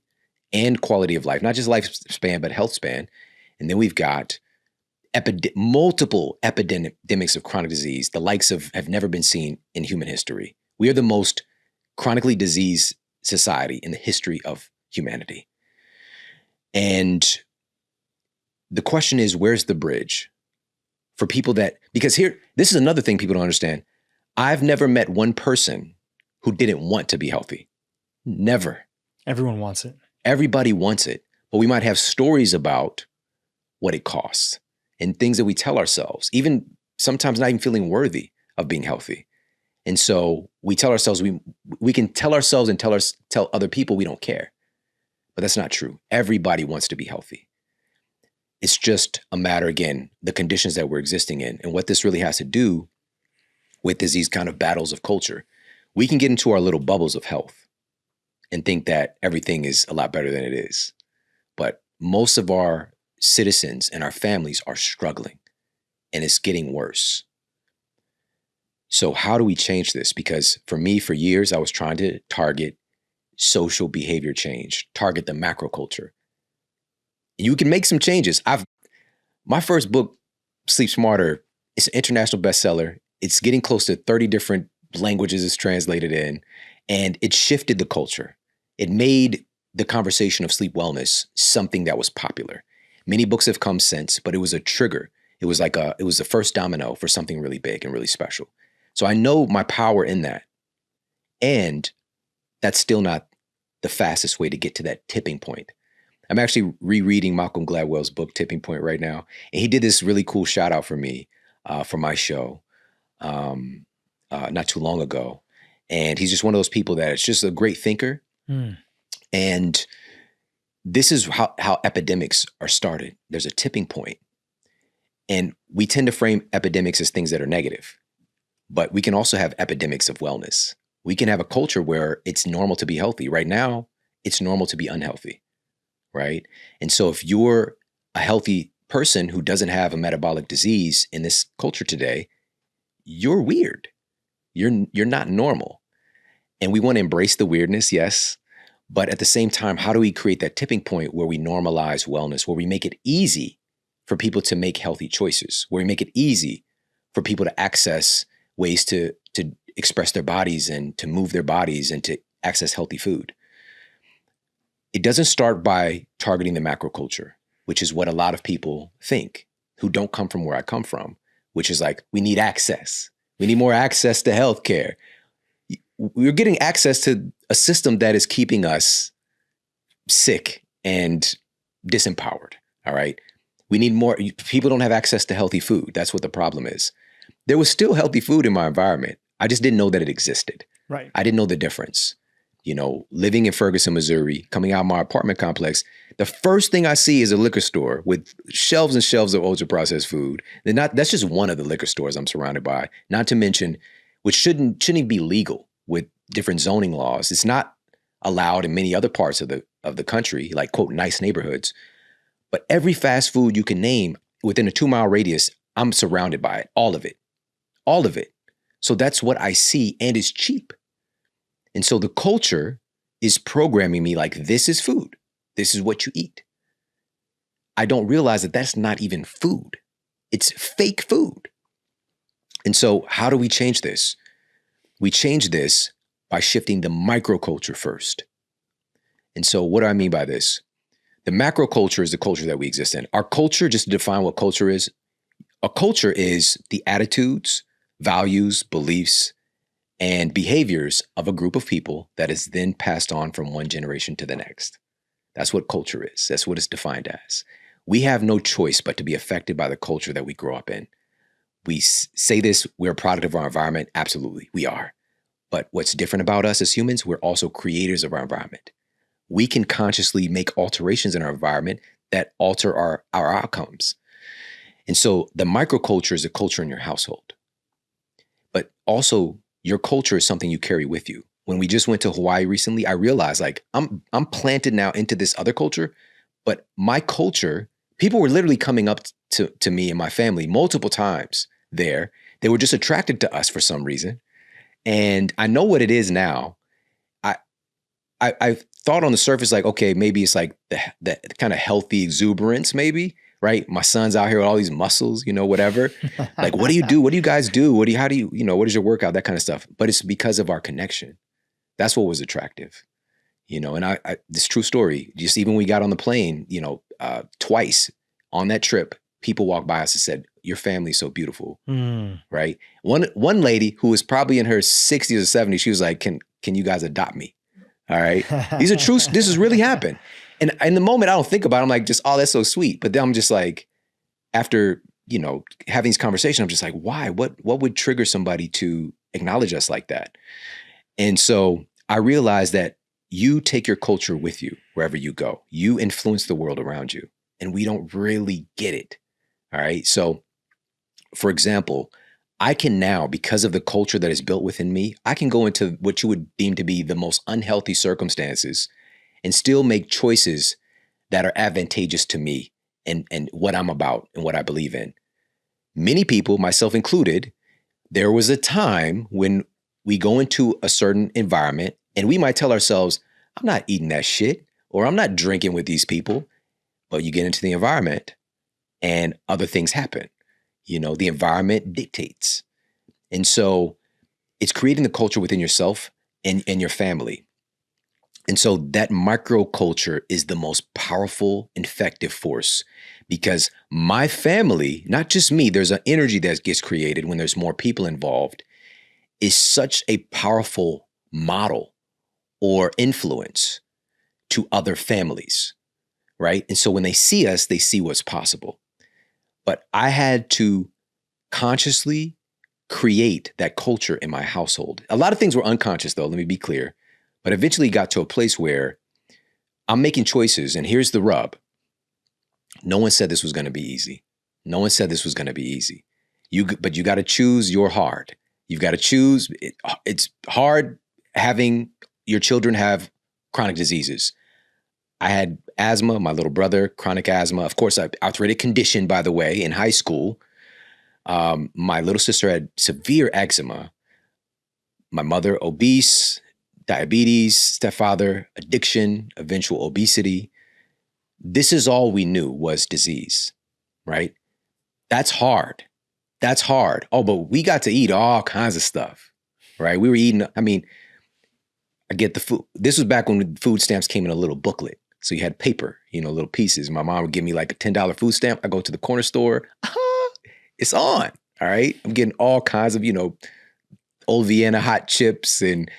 and quality of life, not just lifespan, but health span. And then we've got multiple epidemics of chronic disease, the likes of have never been seen in human history. We are the most chronically diseased society in the history of humanity. And the question is, where's the bridge for people because this is another thing people don't understand. I've never met one person who didn't want to be healthy. Never. Everyone wants it. Everybody wants it, but we might have stories about what it costs and things that we tell ourselves, even sometimes not even feeling worthy of being healthy. And so we tell ourselves, we can tell ourselves and tell other people we don't care, but that's not true. Everybody wants to be healthy. It's just a matter, again, the conditions that we're existing in. And what this really has to do with is these kind of battles of culture. We can get into our little bubbles of health and think that everything is a lot better than it is. But most of our citizens and our families are struggling, and it's getting worse. So how do we change this? Because for me, for years, I was trying to target social behavior change, target the macro culture. You can make some changes. My first book, Sleep Smarter, it's an international bestseller. It's getting close to 30 different languages it's translated in, and it shifted the culture. It made the conversation of sleep wellness something that was popular. Many books have come since, but it was a trigger. It was the first domino for something really big and really special. So I know my power in that. And that's still not the fastest way to get to that tipping point. I'm actually rereading Malcolm Gladwell's book, Tipping Point, right now. And he did this really cool shout out for me for my show not too long ago. And he's just one of those people that is just a great thinker. And this is how epidemics are started. There's a tipping point. And we tend to frame epidemics as things that are negative. But we can also have epidemics of wellness. We can have a culture where it's normal to be healthy. Right now, it's normal to be unhealthy, right? And so if you're a healthy person who doesn't have a metabolic disease in this culture today, you're weird. You're not normal. And we want to embrace the weirdness, yes. But at the same time, how do we create that tipping point where we normalize wellness, where we make it easy for people to make healthy choices, where we make it easy for people to access ways to express their bodies and to move their bodies and to access healthy food. It doesn't start by targeting the macro culture, which is what a lot of people think who don't come from where I come from, which is like, we need access. We need more access to healthcare. We're getting access to a system that is keeping us sick and disempowered. All right. We need more. People don't have access to healthy food. That's what the problem is. There was still healthy food in my environment. I just didn't know that it existed. Right. I didn't know the difference. You know, living in Ferguson, Missouri, coming out of my apartment complex, the first thing I see is a liquor store with shelves and shelves of ultra processed food. That's just one of the liquor stores I'm surrounded by. Not to mention, which shouldn't be legal with different zoning laws. It's not allowed in many other parts of the country, like, quote, nice neighborhoods. But every fast food you can name within a 2-mile radius, I'm surrounded by it. All of it. All of it. So that's what I see, and it's cheap. And so the culture is programming me like, this is food. This is what you eat. I don't realize that that's not even food. It's fake food. And so how do we change this? We change this by shifting the microculture first. And so what do I mean by this? The macro culture is the culture that we exist in. Our culture, just to define what culture is, a culture is the attitudes, values, beliefs, and behaviors of a group of people that is then passed on from one generation to the next. That's what culture is. That's what it's defined as. We have no choice but to be affected by the culture that we grow up in. We say this, we're a product of our environment. Absolutely, we are. But what's different about us as humans, we're also creators of our environment. We can consciously make alterations in our environment that alter our outcomes. And so the microculture is a culture in your household. But also, your culture is something you carry with you. When we just went to Hawaii recently, I realized, like, I'm planted now into this other culture, but my culture, people were literally coming up to me and my family multiple times there. They were just attracted to us for some reason. And I know what it is now. I thought on the surface, like, okay, maybe it's like the kind of healthy exuberance, maybe, right? My son's out here with all these muscles, you know, whatever. Like, what do you do? What do you guys do? How do you, what is your workout? That kind of stuff. But it's because of our connection. That's what was attractive, and I this true story, just even when we got on the plane, twice on that trip, people walked by us and said, your family's so beautiful, right? One lady who was probably in her 60s or 70s, she was like, can you guys adopt me? All right. These are true. This has really happened. And in the moment, I don't think about it. I'm like, oh, that's so sweet. But then I'm just like, after, having these conversations, I'm just like, why? What would trigger somebody to acknowledge us like that? And so I realized that you take your culture with you wherever you go. You influence the world around you. And we don't really get it. All right. So, for example, I can now, because of the culture that is built within me, I can go into what you would deem to be the most unhealthy circumstances and still make choices that are advantageous to me and what I'm about and what I believe in. Many people, myself included, there was a time when we go into a certain environment and we might tell ourselves, I'm not eating that shit, or I'm not drinking with these people. But you get into the environment and other things happen. The environment dictates. And so it's creating the culture within yourself and your family. And so that microculture is the most powerful, effective force, because my family, not just me, there's an energy that gets created when there's more people involved, is such a powerful model or influence to other families, right? And so when they see us, they see what's possible. But I had to consciously create that culture in my household. A lot of things were unconscious, though, let me be clear. But eventually got to a place where I'm making choices, and here's the rub. No one said this was going to be easy. No one said this was going to be easy. But you got to choose your hard. You've got to choose. It's hard having your children have chronic diseases. I had asthma, my little brother, chronic asthma. Of course, arthritic condition, by the way, in high school. My little sister had severe eczema. My mother, obese, diabetes, stepfather, addiction, eventual obesity. This is all we knew was disease. right? That's hard. That's hard. Oh, but we got to eat all kinds of stuff, right? We were eating, I mean, I get the food. This was back when food stamps came in a little booklet. So you had paper, little pieces. My mom would give me like a $10 food stamp. I go to the corner store. It's on. All right. I'm getting all kinds of, old Vienna hot chips and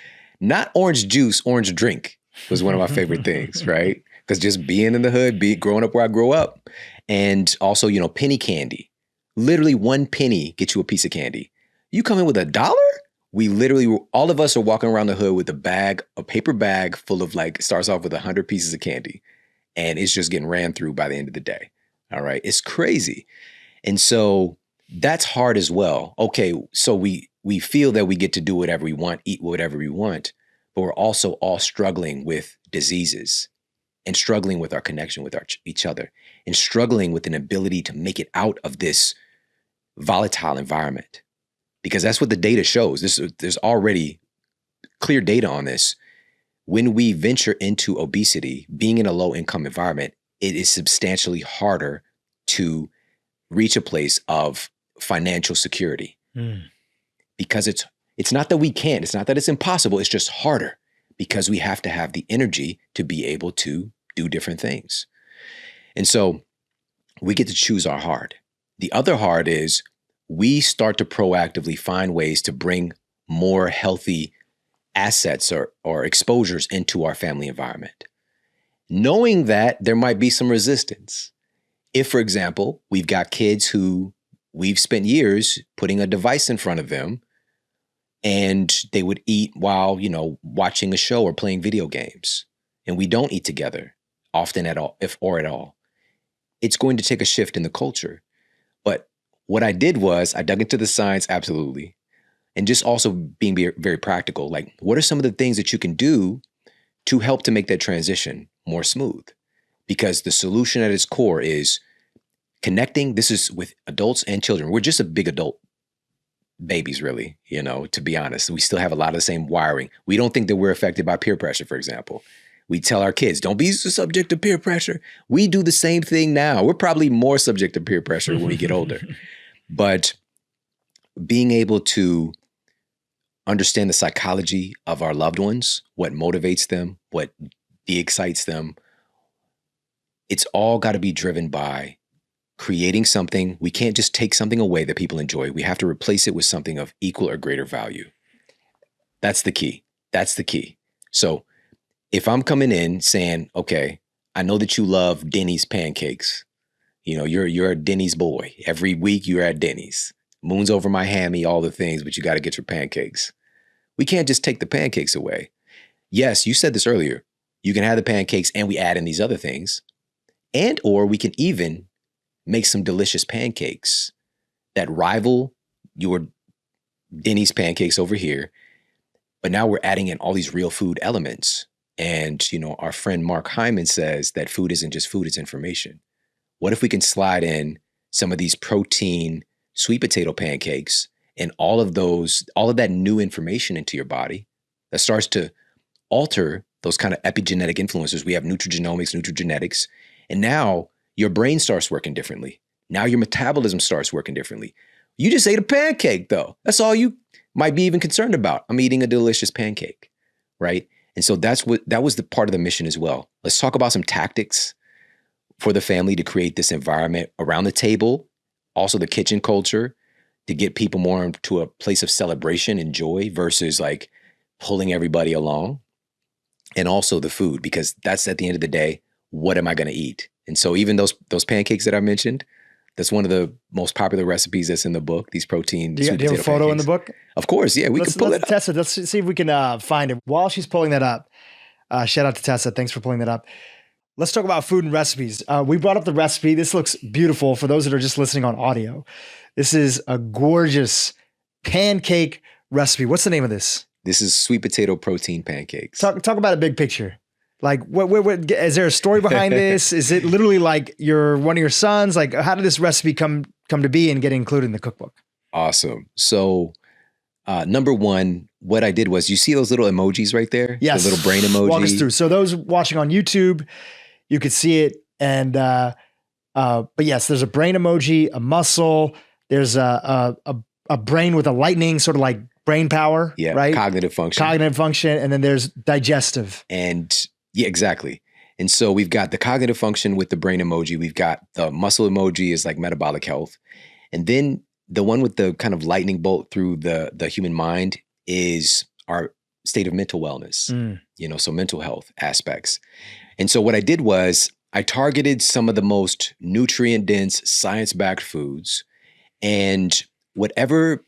not orange juice, orange drink was one of my favorite things, right? Because just being in the hood, growing up where I grew up. And also, penny candy. Literally 1 penny get you a piece of candy. You come in with $1? We literally, all of us are walking around the hood with a paper bag full of starts off with 100 pieces of candy. And it's just getting ran through by the end of the day. All right. It's crazy. And so that's hard as well. Okay. So we feel that we get to do whatever we want, eat whatever we want, but we're also all struggling with diseases and struggling with our connection with each other and struggling with an ability to make it out of this volatile environment. Because that's what the data shows. There's already clear data on this. When we venture into obesity, being in a low-income environment, it is substantially harder to reach a place of financial security. Because it's not that we can't. It's not that it's impossible. It's just harder because we have to have the energy to be able to do different things. And so we get to choose our hard. The other hard is we start to proactively find ways to bring more healthy assets or exposures into our family environment, knowing that there might be some resistance. If, for example, we've got kids who we've spent years putting a device in front of them and they would eat while, watching a show or playing video games, and we don't eat together often at all, if or at all, it's going to take a shift in the culture. But what I did was I dug into the science, absolutely. And just also being very practical, what are some of the things that you can do to help to make that transition more smooth? Because the solution at its core is connecting. This is with adults and children. We're just a big adult babies, really, to be honest. We still have a lot of the same wiring. We don't think that we're affected by peer pressure, for example. We tell our kids, don't be subject to peer pressure. We do the same thing now. We're probably more subject to peer pressure when we get older. But being able to understand the psychology of our loved ones, what motivates them, what de-excites them, it's all got to be driven by creating something. We can't just take something away that people enjoy. We have to replace it with something of equal or greater value. That's the key. That's the key. So if I'm coming in saying, okay, I know that you love Denny's pancakes. You're a Denny's boy. Every week you're at Denny's. Moon's over my hammy, all the things, but you got to get your pancakes. We can't just take the pancakes away. Yes, you said this earlier. You can have the pancakes and we add in these other things. And or we can even make some delicious pancakes that rival your Denny's pancakes over here. But now we're adding in all these real food elements. And, our friend Mark Hyman says that food isn't just food, it's information. What if we can slide in some of these protein sweet potato pancakes and all of that new information into your body that starts to alter those kind of epigenetic influencers. We have nutrigenomics, nutrigenetics, and now your brain starts working differently. Now your metabolism starts working differently. You just ate a pancake though. That's all you might be even concerned about. I'm eating a delicious pancake, right? And so that was the part of the mission as well. Let's talk about some tactics for the family to create this environment around the table, also the kitchen culture, to get people more into a place of celebration and joy versus pulling everybody along. And also the food, because that's at the end of the day, what am I going to eat? And so even those pancakes that I mentioned, that's one of the most popular recipes that's in the book, these protein do you have a photo pancakes. In the book? Of course, yeah. Let's pull it up. Tessa, let's see if we can find it. While she's pulling that up, shout out to Tessa. Thanks for pulling that up. Let's talk about food and recipes. We brought up the recipe. This looks beautiful for those that are just listening on audio. This is a gorgeous pancake recipe. What's the name of this? This is sweet potato protein pancakes. Talk about a big picture. What is there a story behind this? Is it literally one of your sons? How did this recipe come to be and get included in the cookbook? Awesome. So, number one, what I did was, you see those little emojis right there? Yes. The little brain emoji. Walk us through. So those watching on YouTube, you could see it. And But yes, there's a brain emoji, a muscle. There's a brain with a lightning, sort of like brain power, Yeah, right? cognitive function. Cognitive function. And then there's digestive. And yeah, exactly. And so we've got the cognitive function with the brain emoji. We've got the muscle emoji is like metabolic health. And then the one with the kind of lightning bolt through the human mind is our state of mental wellness, so mental health aspects. And so what I did was I targeted some of the most nutrient dense, science-backed foods, and whatever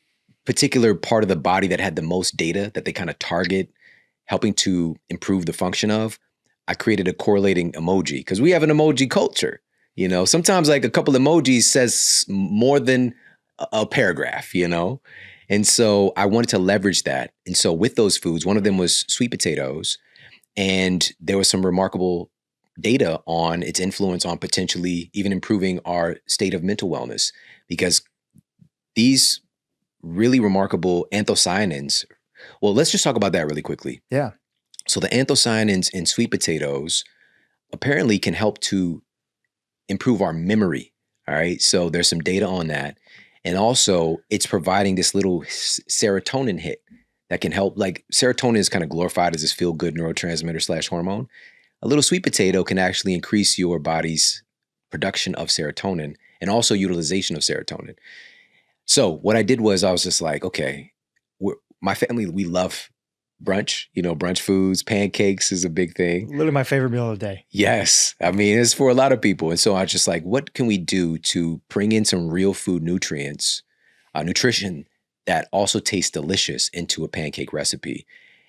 particular part of the body that had the most data that they kind of target, helping to improve the function of, I created a correlating emoji because we have an emoji culture. Sometimes like a couple emojis says more than a paragraph, And so I wanted to leverage that. And so with those foods, one of them was sweet potatoes, and there was some remarkable data on its influence on potentially even improving our state of mental wellness, because these really remarkable anthocyanins, well, let's just talk about that really quickly. Yeah. So the anthocyanins in sweet potatoes apparently can help to improve our memory. All right. So there's some data on that. And also it's providing this little serotonin hit that can help. Like serotonin is kind of glorified as this feel good neurotransmitter / hormone. A little sweet potato can actually increase your body's production of serotonin and also utilization of serotonin. So what I did was I was just like, okay, my family, we love brunch, brunch foods, pancakes is a big thing. Literally my favorite meal of the day. Yes. I mean, it's for a lot of people. And so I was just like, what can we do to bring in some real food nutrients, nutrition that also tastes delicious into a pancake recipe?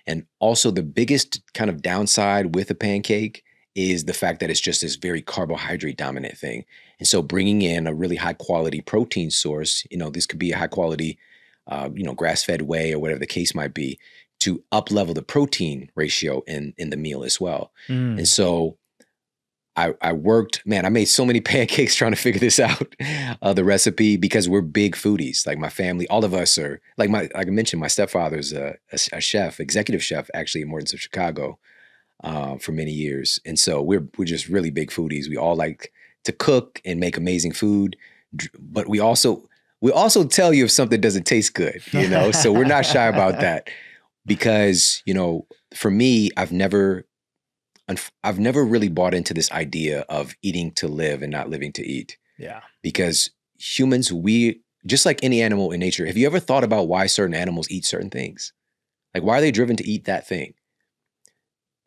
And also the biggest kind of downside with a pancake is the fact that it's just this very carbohydrate dominant thing. And so bringing in a really high quality protein source, this could be a high quality, grass-fed whey or whatever the case might be, to up level the protein ratio in the meal as well. And so I worked, man, I made so many pancakes trying to figure this out, the recipe, because we're big foodies. Like my family, all of us are, like I mentioned, my stepfather's a chef, executive chef, actually in Morton's of Chicago for many years. And so we're just really big foodies. We all like to cook and make amazing food, but we also tell you if something doesn't taste good, so we're not shy about that. Because, for me, I've never really bought into this idea of eating to live and not living to eat. Yeah. Because humans, we, just like any animal in nature, have you ever thought about why certain animals eat certain things? Like, why are they driven to eat that thing?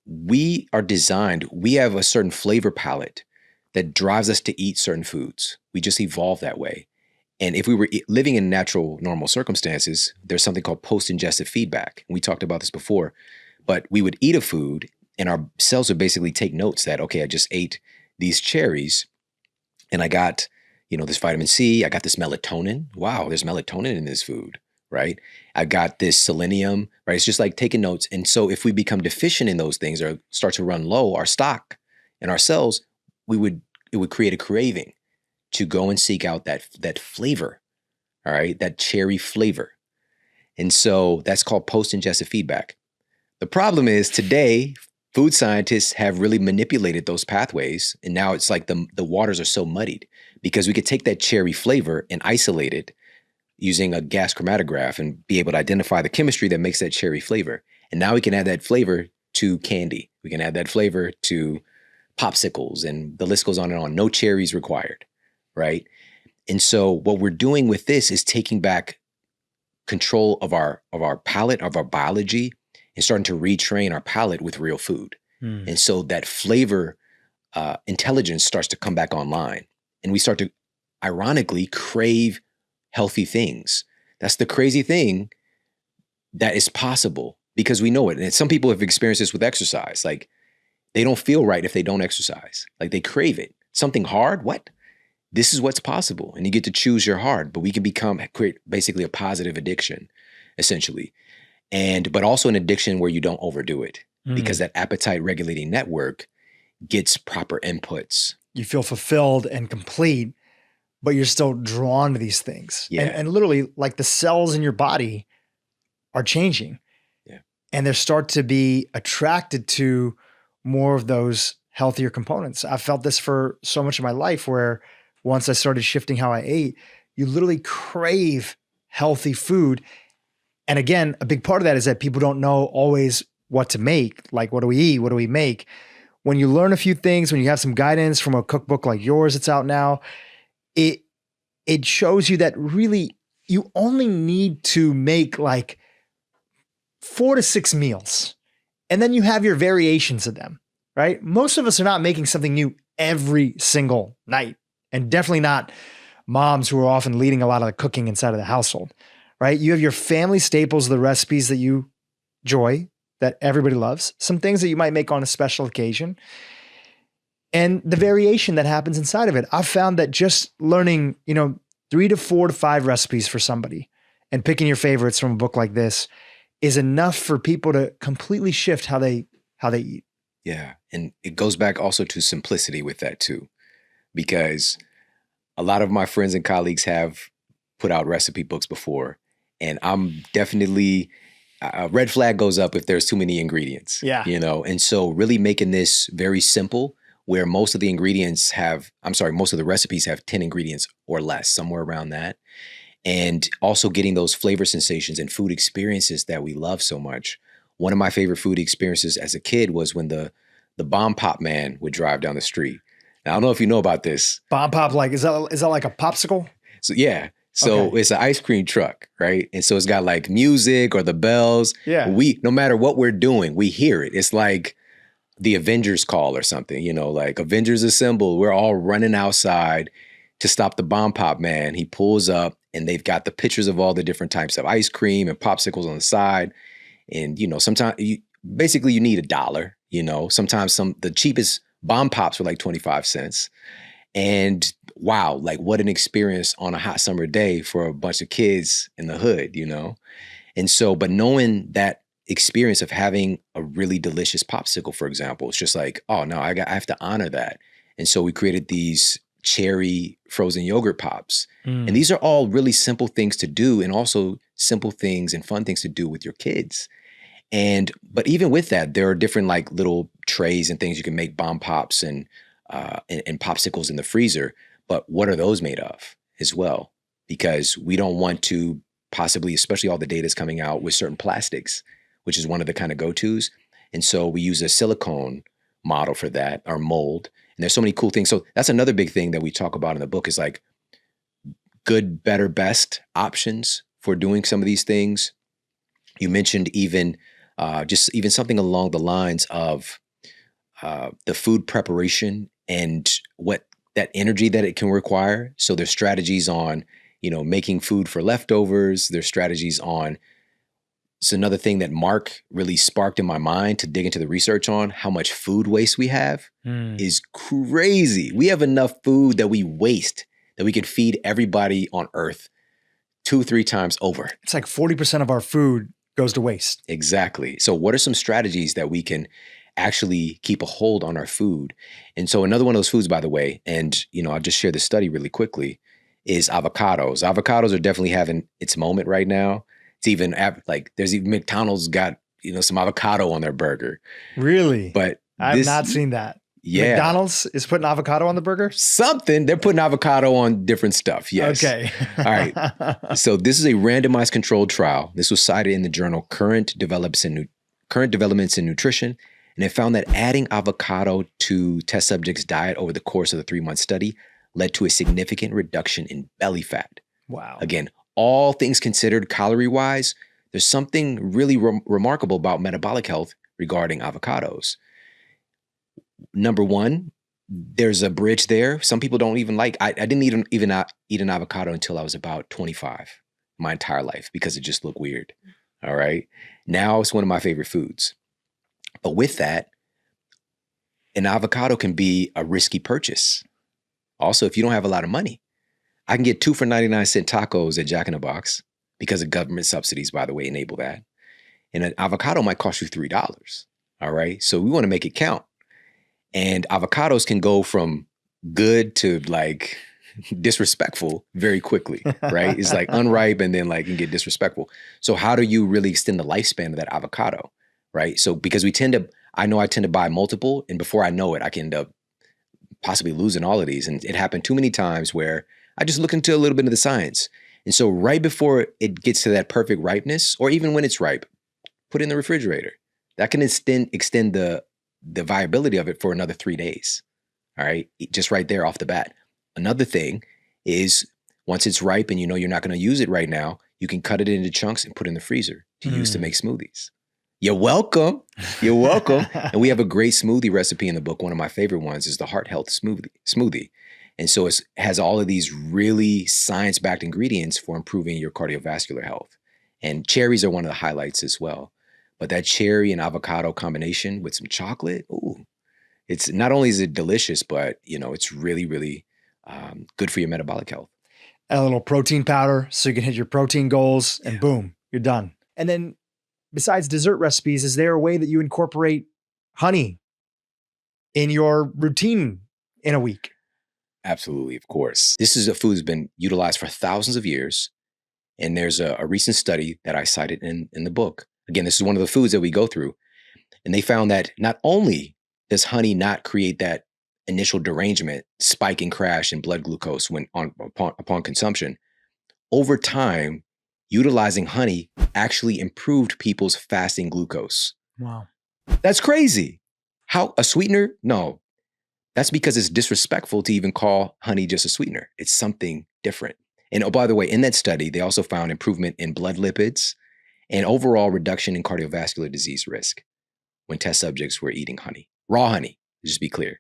We are designed, we have a certain flavor palette that drives us to eat certain foods. We just evolved that way. And if we were living in natural, normal circumstances, there's something called post-ingestive feedback. We talked about this before, but we would eat a food and our cells would basically take notes that, okay, I just ate these cherries and I got, this vitamin C, I got this melatonin. Wow, there's melatonin in this food, right? I got this selenium, right? It's just like taking notes. And so if we become deficient in those things or start to run low, our stock and our cells, it would create a craving to go and seek out that flavor, all right, that cherry flavor. And so that's called post-ingestive feedback. The problem is today, food scientists have really manipulated those pathways. And now it's like the waters are so muddied because we could take that cherry flavor and isolate it using a gas chromatograph and be able to identify the chemistry that makes that cherry flavor. And now we can add that flavor to candy. We can add that flavor to popsicles, and the list goes on and on. No cherries required. Right. And so what we're doing with this is taking back control of our palate, of our biology, and starting to retrain our palate with real food. And so that flavor intelligence starts to come back online, and we start to ironically crave healthy things. That's the crazy thing that is possible because we know it. And some people have experienced this with exercise. Like they don't feel right if they don't exercise. Like they crave it. Something hard. What? This is what's possible. And you get to choose your hard, but we can create basically a positive addiction, essentially. But also an addiction where you don't overdo it because that appetite regulating network gets proper inputs. You feel fulfilled and complete, but you're still drawn to these things. Yeah. And literally like the cells in your body are changing. Yeah. And they start to be attracted to more of those healthier components. I've felt this for so much of my life where once I started shifting how I ate, you literally crave healthy food. And again, a big part of that is that people don't know always what to make. Like, what do we eat? What do we make? When you learn a few things, when you have some guidance from a cookbook like yours that's out now, it shows you that really you only need to make like 4 to 6 meals. And then you have your variations of them, right? Most of us are not making something new every single night. And definitely not moms who are often leading a lot of the cooking inside of the household, right? You have your family staples, the recipes that you enjoy, that everybody loves, some things that you might make on a special occasion, and the variation that happens inside of it. I've found that just learning, 3 to 4 to 5 recipes for somebody and picking your favorites from a book like this is enough for people to completely shift how they eat. Yeah. And it goes back also to simplicity with that too, because a lot of my friends and colleagues have put out recipe books before, and I'm definitely a red flag goes up if there's too many ingredients. Yeah. And so really making this very simple, where most of the recipes have 10 ingredients or less, somewhere around that. And also getting those flavor sensations and food experiences that we love so much. One of my favorite food experiences as a kid was when the Bomb Pop man would drive down the street. Now, I don't know if you know about this. Bomb Pop, like, is that like a popsicle? So yeah. So It's an ice cream truck, right? And so it's got like music or the bells. Yeah. No matter what we're doing, we hear it. It's like the Avengers call or something, like Avengers Assemble. We're all running outside to stop the Bomb Pop man. He pulls up and they've got the pictures of all the different types of ice cream and popsicles on the side. And, sometimes you need $1, sometimes the cheapest Bomb Pops were like 25 cents. And wow, like what an experience on a hot summer day for a bunch of kids in the hood, And so, but knowing that experience of having a really delicious popsicle, for example, it's just like, oh no, I have to honor that. And so we created these cherry frozen yogurt pops. And these are all really simple things to do, and also simple things and fun things to do with your kids. But even with that, there are different like little trays and things you can make bomb pops and popsicles in the freezer. But what are those made of as well? Because we don't want to possibly, especially all the data is coming out with certain plastics, which is one of the kind of go-tos. And so we use a silicone model for that, or mold. And there's so many cool things. So that's another big thing that we talk about in the book is like good, better, best options for doing some of these things. You mentioned even even something along the lines of the food preparation and what that energy that it can require. So there's strategies on, making food for leftovers. There's strategies on, it's another thing that Mark really sparked in my mind to dig into the research on. How much food waste we have is crazy. We have enough food that we waste that we could feed everybody on Earth 2-3 times over. It's like 40% of our food goes to waste. Exactly. So what are some strategies that we can actually keep a hold on our food? And so another one of those foods, by the way, and I'll just share this study really quickly, is avocados. Avocados are definitely having its moment right now. It's even there's even McDonald's got, some avocado on their burger. Really? But I've not seen that. Yeah. McDonald's is putting avocado on the burger? Something. They're putting avocado on different stuff. Yes. Okay. All right. So this is a randomized controlled trial. This was cited in the journal Current Developments in Nutrition. And it found that adding avocado to test subjects' diet over the course of the 3-month study led to a significant reduction in belly fat. Wow. Again, all things considered calorie-wise, there's something really remarkable about metabolic health regarding avocados. Number one, there's a bridge there. Some people don't even like, I didn't even eat an avocado until I was about 25, my entire life, because it just looked weird. All right. Now it's one of my favorite foods. But with that, an avocado can be a risky purchase. Also, if you don't have a lot of money, I can get 2 for 99-cent tacos at Jack in the Box, because of government subsidies, by the way, enable that. And an avocado might cost you $3. All right. So we want to make it count. And avocados can go from good to like disrespectful very quickly, right? It's like unripe and then like can get disrespectful. So how do you really extend the lifespan of that avocado, right? So because I tend to buy multiple, and before I know it, I can end up possibly losing all of these. And it happened too many times where I just look into a little bit of the science. And so right before it gets to that perfect ripeness, or even when it's ripe, put it in the refrigerator. That can extend the viability of it for another 3 days. All right, just right there off the bat. Another thing is once it's ripe and you know you're not going to use it right now, you can cut it into chunks and put it in the freezer to use to make smoothies. You're welcome. You're welcome. And we have a great smoothie recipe in the book. One of my favorite ones is the heart health smoothie. And so it has all of these really science-backed ingredients for improving your cardiovascular health. And cherries are one of the highlights as well. But that cherry and avocado combination with some chocolate, ooh, it's not only is it delicious, but it's really, really good for your metabolic health. A little protein powder so you can hit your protein goals, and boom, you're done. And then besides dessert recipes, is there a way that you incorporate honey in your routine in a week? Absolutely, of course. This is a food that's been utilized for thousands of years. And there's a recent study that I cited in the book. Again, this is one of the foods that we go through. And they found that not only does honey not create that initial derangement, spike and crash in blood glucose upon consumption, over time, utilizing honey actually improved people's fasting glucose. Wow. That's crazy. How? A sweetener? No. That's because it's disrespectful to even call honey just a sweetener. It's something different. And oh, by the way, in that study, they also found improvement in blood lipids and overall reduction in cardiovascular disease risk when test subjects were eating honey. Raw honey, just be clear.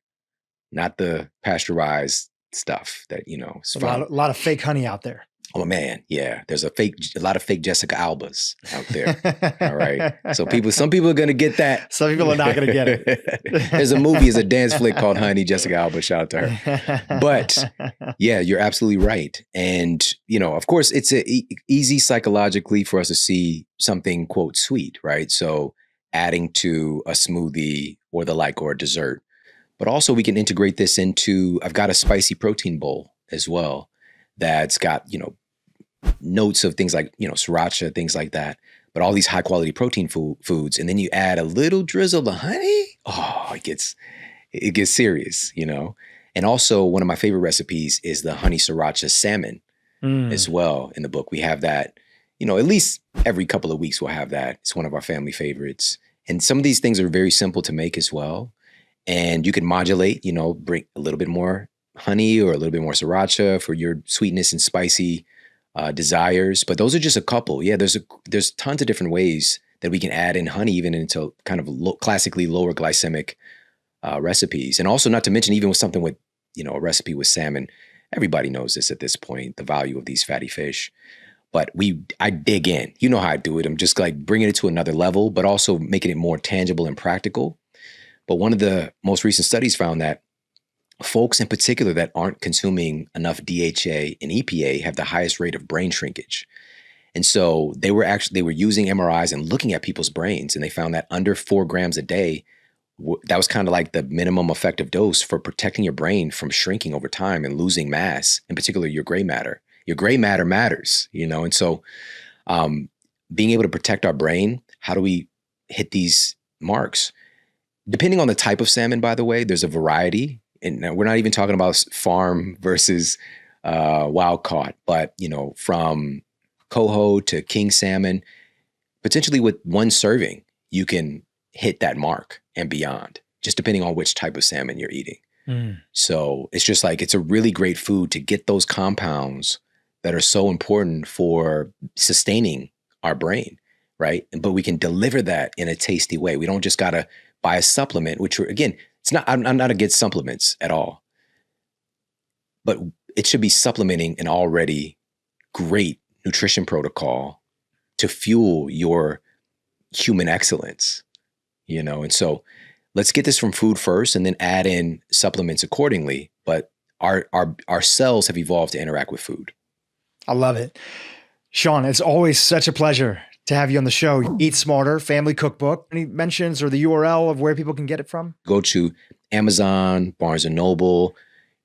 Not the pasteurized stuff that, is a lot of fake honey out there. Oh man, yeah. There's a lot of fake Jessica Albas out there. All right. So some people are gonna get that. Some people are not gonna get it. There's a movie, it's a dance flick called Honey, Jessica Alba, shout out to her. But yeah, you're absolutely right. And of course it's easy psychologically for us to see something, quote, sweet, right? So adding to a smoothie or the like, or a dessert. But also we can integrate this into, I've got a spicy protein bowl as well that's got, notes of things like, sriracha, things like that, but all these high quality protein foods. And then you add a little drizzle of honey. Oh, it gets serious, And also one of my favorite recipes is the honey sriracha salmon as well in the book. We have that, at least every couple of weeks we'll have that. It's one of our family favorites. And some of these things are very simple to make as well. And you can modulate, bring a little bit more honey or a little bit more sriracha for your sweetness and spicy desires. But those are just a couple. Yeah, there's tons of different ways that we can add in honey, even into kind of classically lower glycemic recipes. And also, not to mention, even with something with, a recipe with salmon, everybody knows this at this point, the value of these fatty fish. But I dig in. You know how I do it. I'm just like bringing it to another level, but also making it more tangible and practical. But one of the most recent studies found that folks in particular that aren't consuming enough DHA and EPA have the highest rate of brain shrinkage. And so they were using MRIs and looking at people's brains, and they found that under 4 grams a day, that was kind of like the minimum effective dose for protecting your brain from shrinking over time and losing mass, in particular your gray matter. Your gray matter matters, And so being able to protect our brain, how do we hit these marks? Depending on the type of salmon, by the way, there's a variety. And we're not even talking about farm versus wild caught, but, from coho to king salmon, potentially with one serving, you can hit that mark and beyond, just depending on which type of salmon you're eating. So it's just like, it's a really great food to get those compounds that are so important for sustaining our brain, right? But we can deliver that in a tasty way. We don't just got to buy a supplement, which again, I'm not against supplements at all, but it should be supplementing an already great nutrition protocol to fuel your human excellence, And so let's get this from food first and then add in supplements accordingly. But our cells have evolved to interact with food. I love it. Shawn, it's always such a pleasure to have you on the show. Eat Smarter, Family Cookbook. Any mentions or the URL of where people can get it from? Go to Amazon, Barnes & Noble,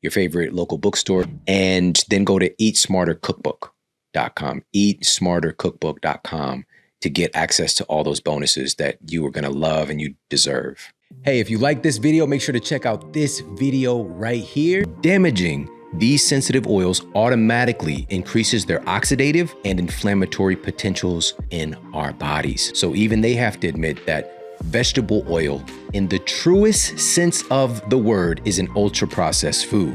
your favorite local bookstore, and then go to eatsmartercookbook.com, eatsmartercookbook.com to get access to all those bonuses that you are going to love and you deserve. Hey, if you like this video, make sure to check out this video right here. Damaging these sensitive oils automatically increases their oxidative and inflammatory potentials in our bodies. So even they have to admit that vegetable oil, in the truest sense of the word, is an ultra processed food.